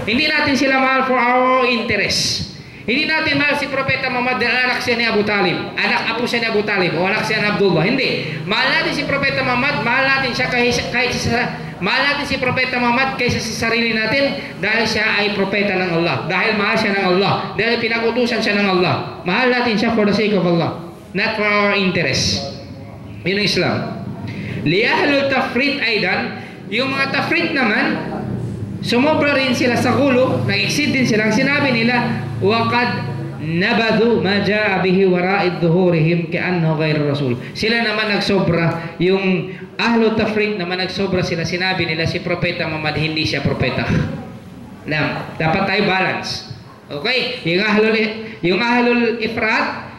Hindi natin sila mahal for our interest. Hindi natin mahal si Propeta Muhammad dahil anak siya ni Abu Talib, apo siya ni Abu Talib, o anak siya ni Abdullah. Hindi. Mahal natin si Propeta Muhammad, mahal natin siya mahal natin si Propeta Muhammad kaysa sa sarili natin dahil siya ay propeta ng Allah. Dahil mahal siya ng Allah. Dahil pinag-utusan siya ng Allah. Mahal natin siya for the sake of Allah. Not for our interest. Yun ang Islam. Liahlul tafrit aidan, yung mga tafrit naman, sumobra rin sila sa gulo, nag-exceed din sila. Sinabi nila, وَقَدْ نَبَذُوا مَا جَاءَ بِهِ وَرَائِدْ ظُهُورِهِمْ كَأَنَّهُ غَيْرُ رَسُولٍ. Sila naman nagsobra, yung ahlu tafriq naman nagsobra sila. Sinabi nila si Propeta Muhammad hindi siya propeta. Dapat tayo balance. Okay? Yung ahlul ifrat,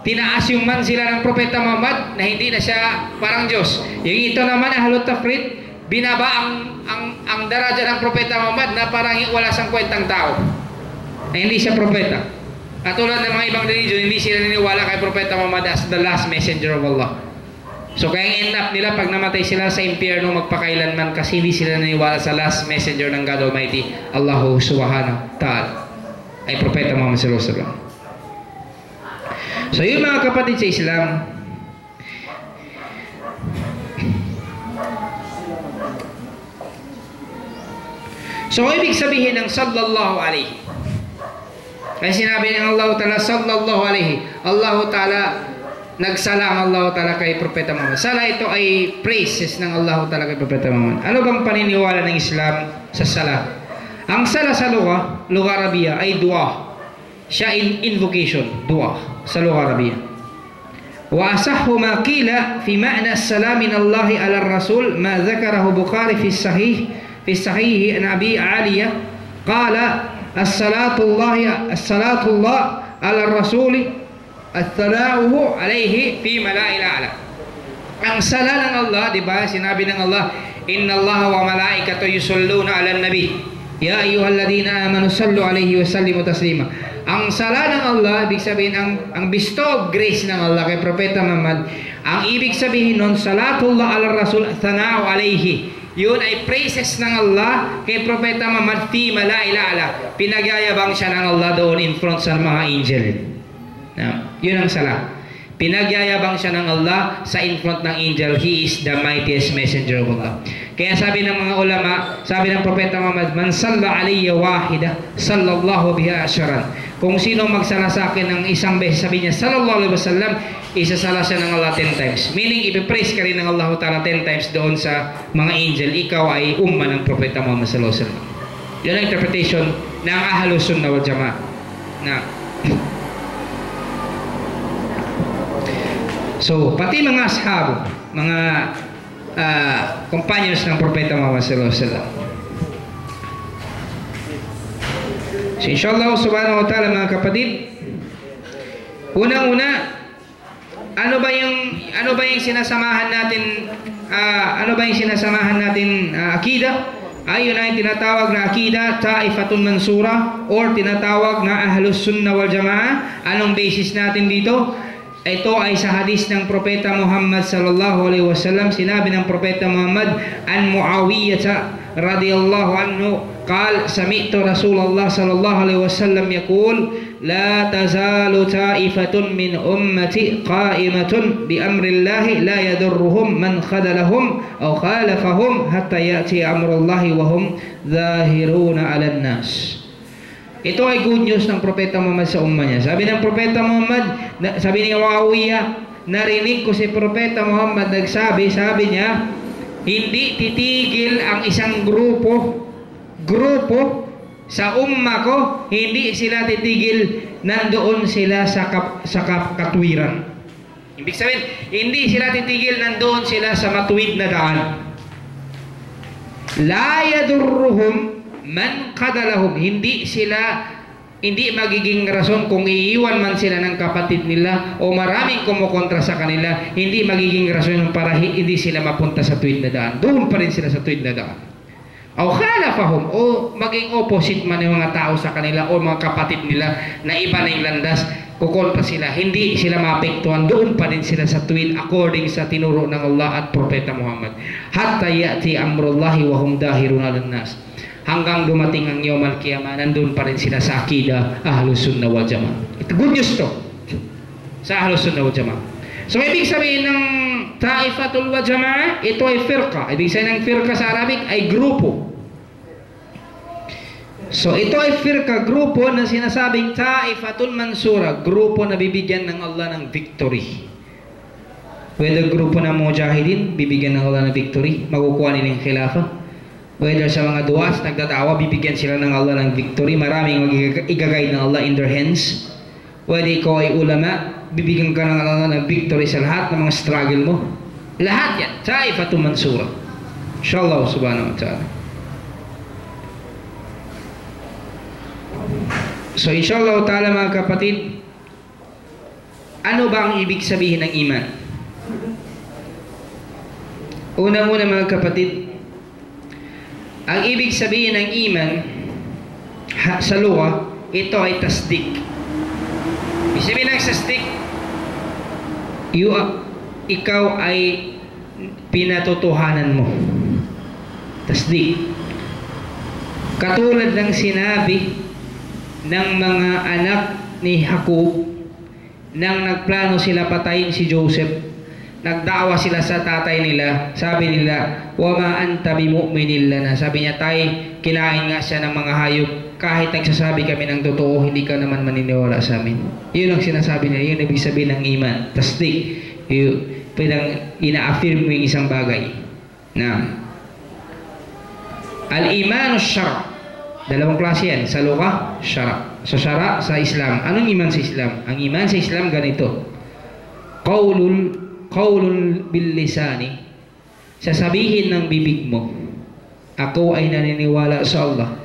tinaas yung man sila ng Propeta Muhammad na hindi na siya parang Diyos. Yung ito naman ahlu tafriq, binaba ang daraja ng Propeta Muhammad na parang wala siyang kwentang tao. Na hindi siya propeta. Katulad ng mga ibang religion, hindi sila niniwala kay Propeta Muhammad as the last messenger of Allah. So kaya end up nila pag namatay sila sa impyerno magpakailanman kasi hindi sila niniwala sa last messenger ng God Almighty, Allahu Subhanahu Ta'ala, ay Propeta Muhammad sallallahu alaihi wasallam. So yun mga kapatid sa Islam, so ibig sabihin ng sallallahu alaihi, kasi sinabi ng Allah Ta'ala sallallahu alaihi, Allah Ta'ala nagsala ang Allah Ta'ala kay Propeta Muhammad. Sala ito ay praises ng Allah Ta'ala kay Propeta Muhammad. Ano bang paniniwala ng Islam sa sala? Ang sala sa lugha Arabiya ay dua. Siya invocation, dua sa lugha Arabiya. Wa asahhu ma qila fi ma'na as-salam min Allah ala ar-rasul ma dhakarahu Bukhari fi sahih an Abi Aliyah qala as-salatullah ala ar-rasul at-thana'uhu alayhi fi mala'il a'la. Ang sala ng Allah, di ba? Sinabi ng Allah, inna Allah wa malaikatahu yusalluna 'alan nabi ya ayyuhalladhina amanu sallu alayhi wa sallimu taslima. Ang sala ng Allah, ibig sabihin ang bestow of grace ng Allah kay Propeta Muhammad, ang ibig sabihin nun, salatullah ala rasul thana'u alayhi, yun ay praises ng Allah kay Propeta Muhammad fi mala'il a'la. Pinagyayabang siya ng Allah doon in front sa mga angel. Yun ang sala. Pinagyayabang siya ng Allah sa in front ng angel. He is the mightiest messenger of Allah. Kaya sabi ng mga ulama, sabi ng Propeta Muhammad, man salla alayya wahida sallallahu biha asharan. Kung sino magsala sa akin ng isang beses, sabi niya sallallahu alaihi wasallam, isasala siya ng Allah 10 times. Meaning ipipraise ka rin ng Allah Ta'ala 10 times doon sa mga angel. Ikaw ay umma ng Propeta Muhammad sallallahu alaihi wasallam. Yan ang interpretation ng Ahlus Sunnah wal Jama'ah. So, pati mga ashab, mga companions ng Propeta Muhammad sallallahu alaihi wasallam. So, inshallah subhanahu wa ta'ala mga kapatid, unang-una, ano ba yung sinasamahan natin akida? Ayun ay tinatawag na akida Taifatun Mansura or tinatawag na Ahlus Sunnah wal Jama'ah. Anong basis natin dito? Ito ay sa hadis ng Propeta Muhammad sallallahu alaihi wasallam. Sinabi ng Propeta Muhammad an Muawiyah radhiyallahu anhu قال سمعت رسول الله صلى الله عليه وسلم يقول لا تزال طائفة من أمتي قائمة بأمر الله لا يضرهم من خذلهم أو خالفهم حتى يأتي أمر الله وهم ظاهرون على الناس. Ito ay good news ng Propeta Muhammad sa umma niya. Sabi ng Propeta Muhammad, sabi ni Muawiyah, narinig ko si Propeta Muhammad nagsabi, sabi niya, hindi titigil ang isang grupo sa umma ko, hindi sila titigil, nandoon sila sa katwiran. Ibig sabihin, hindi sila titigil, nandoon sila sa matuwid na daan. La yadurruhum man qadalahum, hindi sila hindi magiging rason kung iiwan man sila ng kapatid nila o maraming kumukontra sa kanila, hindi magiging rason para hindi sila mapunta sa tuwid na daan. Doon pa rin sila sa tuwid na daan. O khalafahum, o maging opposite man yung mga tao sa kanila o mga kapatid nila na iba na yung landas, kukontra sila, hindi sila maapektuhan, doon pa rin sila sa tuwid according sa tinuro ng Allah at Propeta Muhammad. Hatta ya'ti amrullahi wa hum dahirun alan nas. Hanggang dumating ang Yawmal Qiyamah, nandun pa rin sila sa akida Ahlus Sunnah wal Jama'ah. Ito good news to sa Ahlus Sunnah wal Jama'ah. So ibig sabihin ng Taifatul wal Jama'ah, ito ay firqa. Ibig sabihin ng firqa sa Arabic ay grupo. So ito ay firqa, grupo na sinasabing Taifatul Mansura, grupo na bibigyan ng Allah ng victory. Whether grupo ng Mujahidin, bibigyan ng Allah ng victory, makukuha nila yung khilafah. Whether sa mga duwas, nagdadawa, bibigyan sila ng Allah ng victory. Maraming igagay ng Allah in their hands. Whether ikaw ay ulama, bibigyan ka ng Allah ng victory sa lahat ng mga struggle mo. Lahat yan. Taifatul Mansura. Inshallah subhanahu wa ta'ala. So inshallah ta'ala mga kapatid, ano ba ang ibig sabihin ng iman? Unang-una mga kapatid, ang ibig sabihin ng iman sa lugha, ito ay tasdik. Ibig sabihin ng tasdik, ikaw ay pinatotohanan mo. Tasdik. Katulad ng sinabi ng mga anak ni Jacob nang nagplano sila patayin si Joseph. Nagdawa sila sa tatay nila, sabi nila, wa ma anta bimu'minin lana. Sabi niya, tay, kinain nga siya ng mga hayop. Kahit nagsasabi kami ng totoo, hindi ka naman maniniwala sa amin. Yun ang sinasabi niya, yun ang ibig sabihin ng iman. Tasdik, pinang ina-affirm mo yung isang bagay. Na al-iman o syara. Dalawang klase yan, sa lugha, syara. Sa syara, sa Islam. Anong iman sa Islam? Ang iman sa Islam ganito. Qaulun bil lisani, sasabihin ng bibig mo, ako ay naniniwala sa Allah,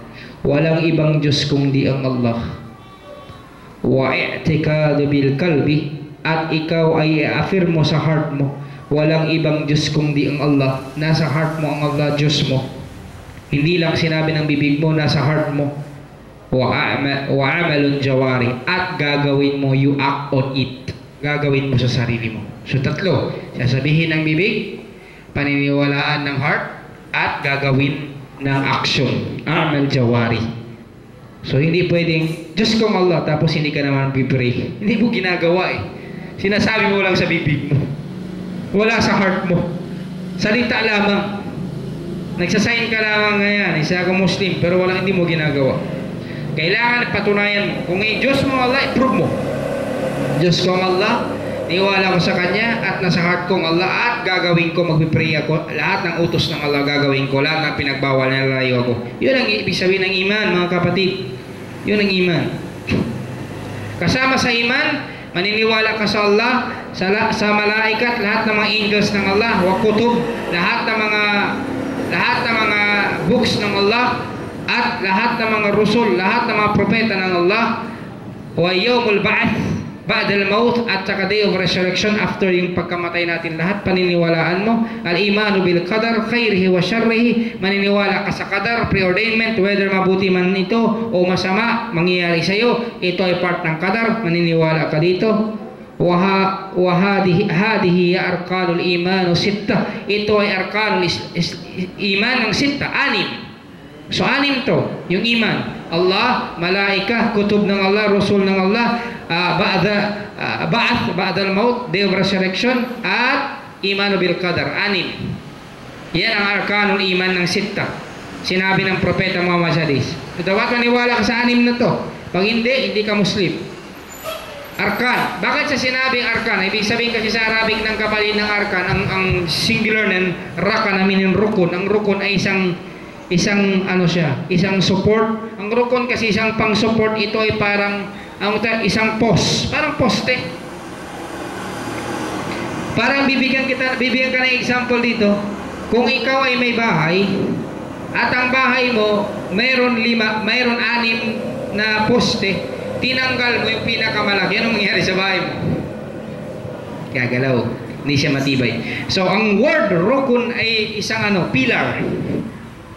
walang ibang Diyos kundi ang Allah. Wa i'tiqadu bil qalbi, at ikaw ay i-affirm mo sa heart mo, walang ibang Diyos kundi ang Allah. Nasa heart mo ang Allah, Diyos mo. Hindi lang sinabi ng bibig mo, nasa heart mo. Wa amalun jawari, at gagawin mo, you act on it. Gagawin mo sa sarili mo. So tatlo, sasabihin ng bibig, paniniwalaan ng heart, at gagawin ng action. Amal jawari. So hindi pwedeng Diyos kong Allah tapos hindi ka naman pipray. Hindi mo ginagawa eh. Sinasabi mo lang sa bibig mo. Wala sa heart mo. Salita lamang. Nagsasign ka lamang ngayon, isa ka Muslim, pero wala, hindi mo ginagawa. Kailangan patunayan mo. Kung Diyos mo Allah, i-prove mo. Diyos kong Allah, niwala ko sa Kanya at nasa heart kong Allah at gagawin ko, magpipray ako, lahat ng utos ng Allah gagawin ko, lahat ng pinagbawal na lalayo ako. Yun ang ibig sabihin ng iman, mga kapatid. Yun ang iman. Kasama sa iman, maniniwala ka sa Allah, sa malaikat, lahat ng mga angels ng Allah, wa kutub, lahat ng mga books ng Allah, at lahat ng mga rusul, lahat ng mga propeta ng Allah, wa yawmul ba'ath, ba'dal maut, at saka day of resurrection, after yung pagkamatay natin, lahat paniniwalaan mo. Al-imanu bil qadar khairihi wa syarrihi, maniniwala ka sa qadar, preordainment, whether mabuti man ito o masama mangyayari sa iyo, ito ay part ng qadar, maniniwala ka dito. Wa hadihi ya arkanul imanu sittah, ito ay arkanul iman ng sittah, anim. So anim to, yung iman. Allah, malaika, kutub ng Allah, rasul ng Allah, ba'dal maut, day of resurrection, at imanu bil qadar, anim. Yan ang arkanul iman ng sittah. Sinabi ng propeta Muhammad Hadis. Dapat maniwala ka sa anim na to. Pag hindi ka Muslim. Arkan. Bakit sa sinabing arkan? Ibig sabihin kasi sa Arabic ng kapalit ng arkan, ang singular ng rakan namin yung rukun. Ang rukun ay isang support. Ang rukun kasi isang pang-support, ito ay parang isang post, parang poste. Parang bibigyan ka ng example dito. Kung ikaw ay may bahay at ang bahay mo mayroon 6 na poste, tinanggal mo yung pinakamalaki, anong mangyari sa bahay mo? Gagalaw, hindi siya matibay. So ang word rukun ay isang pilar.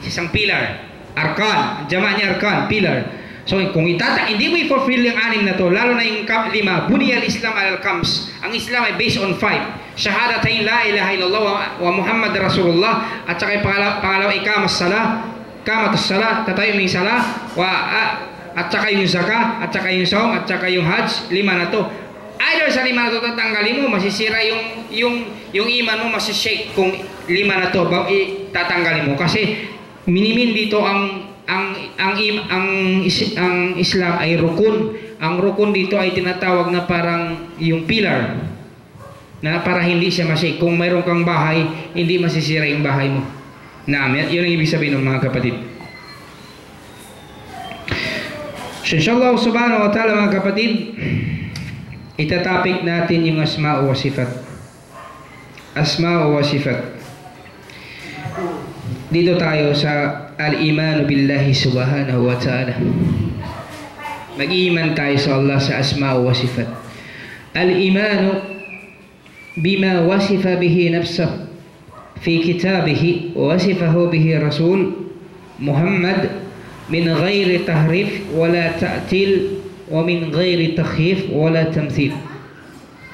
Isang pilar, arkan, jama niya arkan, pilar. So kung hindi mo i-fulfill yung 6 na to, lalo na yung 5, buniyal Islam al-khams. Ang Islam ay based on 5. Shahadatain la ilaha illallah wa Muhammad Rasulullah, at saka pangalawa ikamas salah, kamatus salah, tatayo ng salah, at saka yung zakah, at saka yung saum, at saka yung hajj. 5 na to. Either sa 5 na to tatanggalin mo, masisira yung iman mo, masishake kung 5 na to tatanggalin mo. Kasi minimin dito ang Islam ay rukun. Ang rukun dito ay tinatawag na parang yung pilar, na para hindi siya masik. Kung mayroon kang bahay, hindi masisira yung bahay mo. Yun ang ibig sabihin ng mga kapatid. So, inshallah subhanahu wa ta'ala mga kapatid, itatapik natin yung asma' wa sifat. Asma' wa sifat. Dito tayo sa al-imanu billahi subhanahu wa ta'ala. Mag-iman tayo sa Allah sa asma' wa sifat. Al-imanu bima wasifa bihi nafsah fi kitabihi wa wasifahu bihi Rasul Muhammad min ghairi tahrif wala ta'til wa min ghairi takhif wala tamthil.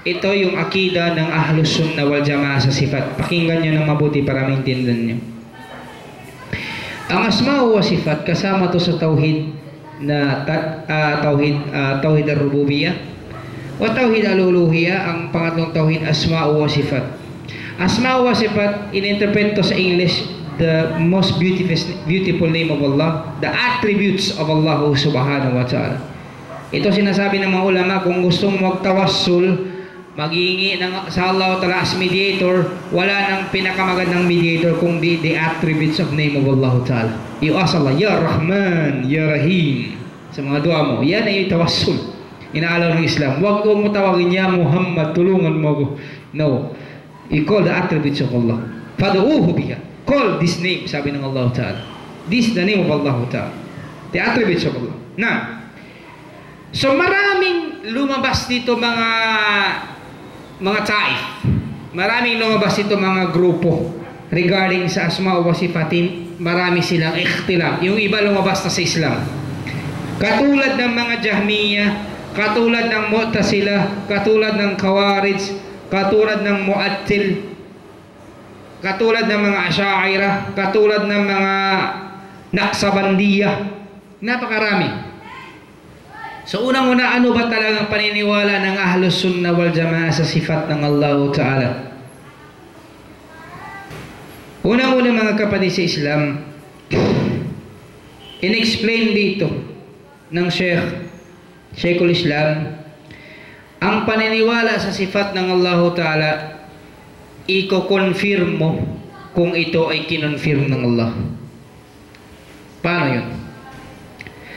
Ito yung akida ng Ahlus Sunnah wal Jamaah sa sifat. Pakinggan nyo ng mabuti para maintindihan nyo. Ang asma wa sifat kasama to sa tauhid na tauhid ar-rububiyyah o tauhid al-uluhiyyah. Ang pangatlong tauhid asma wa sifat. Asma wa sifat ininterpret to sa English the most beautiful name of Allah, the attributes of Allah subhanahu wa ta'ala. Ito sinasabi ng mga ulama, kung gustong magtawassul, maghihingi sa Allah Ta'ala as mediator, wala nang pinakamagandang mediator kung the attributes of name of Allah Ta'ala. You ask Allah, Ya Rahman, Ya Rahim, sa mga dua mo. Yan ay tawassul. Inaalaw ng Islam. Huwag mo tawagin, Ya Muhammad, tulungan mo ako. No. You call the attributes of Allah. Fadu'uhu biha. Call this name, sabi ng Allah Ta'ala. This is the name of Allah Ta'ala. The attributes of Allah. Now, so maraming lumabas dito mga taif. Maraming lumabas dito mga grupo regarding sa asma wa sifatin. Marami silang ikhtilaf. Yung iba lumabas na sa Islam. Katulad ng mga Jahmiyah, katulad ng Mu'tazilah, katulad ng Khawarij, katulad ng Mu'attil, katulad ng mga Asy'ariyah, katulad ng mga Naqsabandiyah. Napakarami. So unang-una, ano ba talagang paniniwala ng Ahlus Sunnah wal Jamaah sa sifat ng Allah Ta'ala? Unang-una mga kapatid sa Islam, in-explain dito ng Sheikhul Islam, ang paniniwala sa sifat ng Allah Ta'ala, i-confirm mo kung ito ay kinonfirm ng Allah. Paano yun?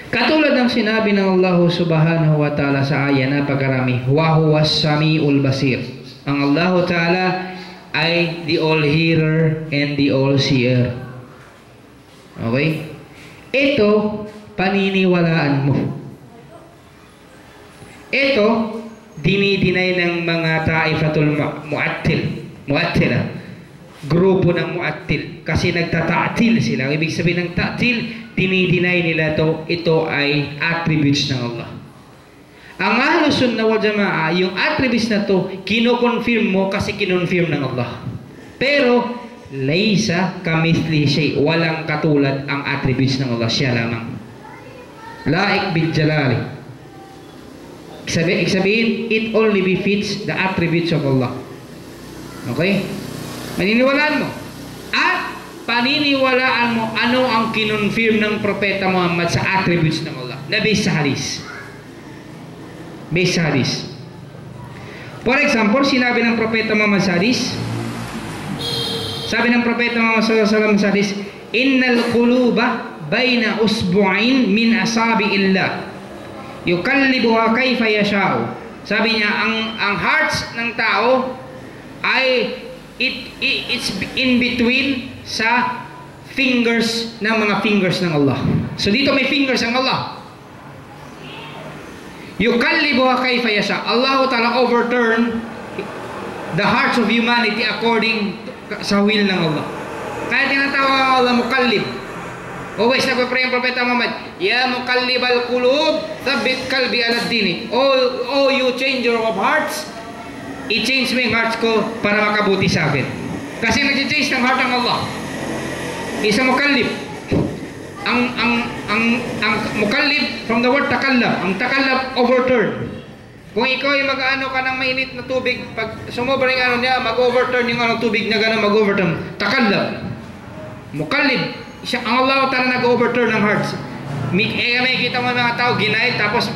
Katulad ng sinabi ng Allah subhanahu wa ta'ala sa ayah, napakarami, wa huwas sami'ul basir. Ang Allah Ta'ala ay the all hearer and the all seer. Okay? Ito, paniniwalaan mo. Ito, dinidinay ng mga taifatul mu'attila. Grupo ng mu'attil. Kasi nagtata'til sila. Ibig sabihin ng ta'til, dinidinay nila ito ay attributes ng Allah. Ang Ahlus Sunnah wal Jamaah, yung attributes na to, kino-confirm mo kasi kinonfirm ng Allah. Pero, laysa kamithli shay, walang katulad ang attributes ng Allah. Siya lamang. Laik bil jalali. Sabihin, it only befits the attributes of Allah. Okay? Maniniwalaan mo. At paniniwalaan mo ano ang kinonfirm ng Propeta Muhammad sa attributes ng Allah na based sa hadis. Based sa hadis. For example, sinabi ng Propeta Muhammad sa hadis, sabi ng Propeta Muhammad sallallahu sa hadis, innal quluba baina usbu'in min asabi'illah yukallibuha kayfa yasha'u. Sabi niya, ang hearts ng tao ay it's in between sa fingers ng mga fingers ng Allah. So dito may fingers ang Allah. Yukallibuha kayfa yasha. Allah Ta'ala overturn the hearts of humanity according sa will ng Allah. Kaya tinatawag Allah mukallib. Always nagpapray ang Propeta Muhammad, Ya mukallibal qulub, thabbit kalbi ala dini. Oh, you changer of hearts, i-change mo yung hearts ko para makabuti sa akin. Kasi nag-change ng heart ng Allah. Isa mukallib. Ang mukallib from the word takallab. Ang takallab overturn. Kung ikaw ay mag-ano ka ng mainit na tubig, pag sumobra yung ano niya, mag-overturn yung ano tubig na gano'n, mag-overturn. Takallab. Mukallib. Ang Allah Ta'ala nag-overturn ng hearts. May kita mo mga tao, ginay, tapos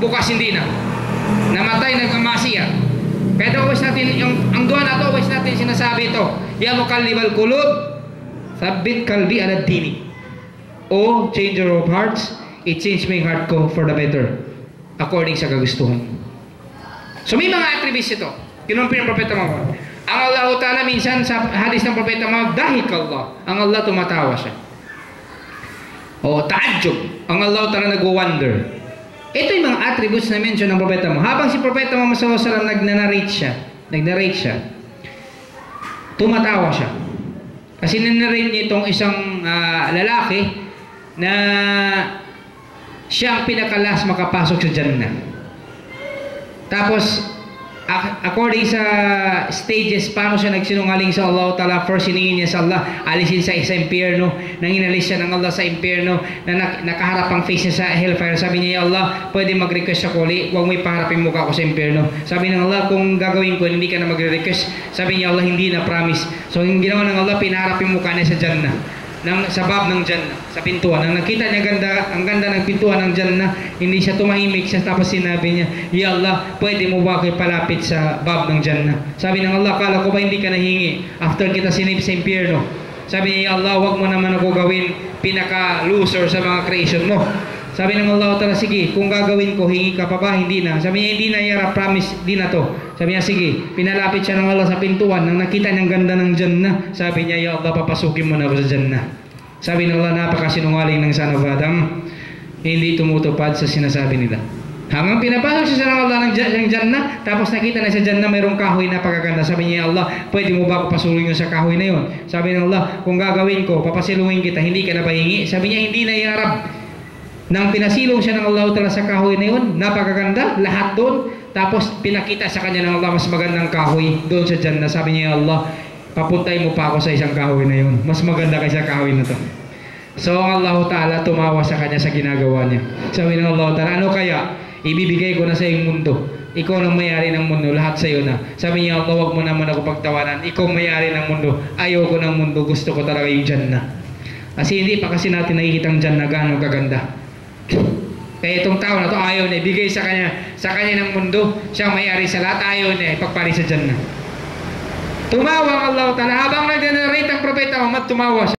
bukas hindi na. Namatay, nagkamasiya. Kaya always natin, ang dua na to, always natin sinasabi ito. Ya mukallibal qulub, thabbit kalbi ala dini. O changer of hearts, i-change mo yung heart ko for the better, according sa kagustuhan. So may mga attributes ito. Kinumpir ng Propeta Muhammad. Ang Allah Ta'ala minsan sa hadis ng Propeta Muhammad, dahil ka Allah, ang Allah tumatawa siya. O ta'ajjub, ang Allah Ta'ala nag-wonder. Ito yung mga attributes na mention ng Propeta Muhammad. Habang si Propeta Muhammad sallallahu alaihi wasallam nag-narrate siya, tumatawa siya. Kasi nanarrate niya itong isang lalaki na siya ang pinakalas makapasok sa Jannah. Tapos according sa stages paano siya nagsinungaling sa Allah Ta'ala, first siningin niya sa Allah, alisin sa impyerno, nang inalis siya ng Allah sa impyerno, na nakaharap ang face niya sa hellfire. Sabi niya, Ya Allah, pwede mag-request ako ulit, huwag mo ipaharap yung mukha ko sa impyerno. Sabi ng Allah, kung gagawin ko, hindi ka na magre-request. Sabi niya, Allah, hindi na, promise. So yung ginawa ng Allah, pinaharap yung mukha niya sa Jannah, sa bab ng Jannah, sa pintuan. Nang nakita niya ang ganda ng pintuan ng Jannah, hindi siya tumahimik siya, tapos sinabi niya, Ya Allah, pwede mo ba kayo palapit sa bab ng Jannah? Sabi ng Allah, kala ko ba hindi ka nahingi after kita sinip sa impyerno? Sabi niya, Ya Allah, wag mo naman ako gawin pinaka-loser sa mga creation mo. Sabi ng Allah Ta'ala, sige, kung gagawin ko, hingi ka pa ba? Hindi na. Sabi niya, hindi na, Yara, promise, hindi na to. Sabi niya, sige, pinalapit siya ng Allah sa pintuan. Nang nakita niyang ganda ng Jannah, sabi niya, Ya Allah, papasukin mo na ako sa Jannah. Sabi ng Allah, napakasinungaling ng son of Adam, hindi tumutupad sa sinasabi nila. Hanggang pinapasok siya ng Allah ng Jannah, tapos nakita na sa Jannah mayroong kahoy na pagkaganda. Sabi niya, Ya Allah, pwede mo ba ako pasulungin sa kahoy na yon? Sabi ng Allah, kung gagawin ko, papasilungin kita, hindi ka na ba hingi? Sabi niya, hindi na, Ya Rab. Nang pinasilong siya ng Allah Ta'ala sa kahoy na yun, napakaganda, lahat doon. Tapos pinakita sa kanya ng Allah mas magandang kahoy doon sa Jannah. Sabi niya, Ya Allah, papuntay mo pa ako sa isang kahoy na yun. Mas maganda kaysa kahoy na to. So ang Allah Ta'ala tumawa sa kanya sa ginagawa niya. Sabi ng Allah Ta'ala, ano kaya? Ibibigay ko na sa iyong mundo. Ikaw ang may-ari ng mundo, lahat sa iyo na. Sabi niya, Allah, wag mo naman ako pagtawanan. Ikaw may-ari ng mundo. Ayoko ng mundo, gusto ko talaga yung Jannah. Kasi hindi pa kasi natin nakikita ang Jannah gaano kaganda. Kaya itong tao na to ayaw niya ibigay sa kanya ng mundo, siya may-ari sa lahat, ayaw niya ipagpari sa Jannah. Tumawa ang Allah Ta'ala habang nag-narrate ang Propeta Muhammad, tumawa siya.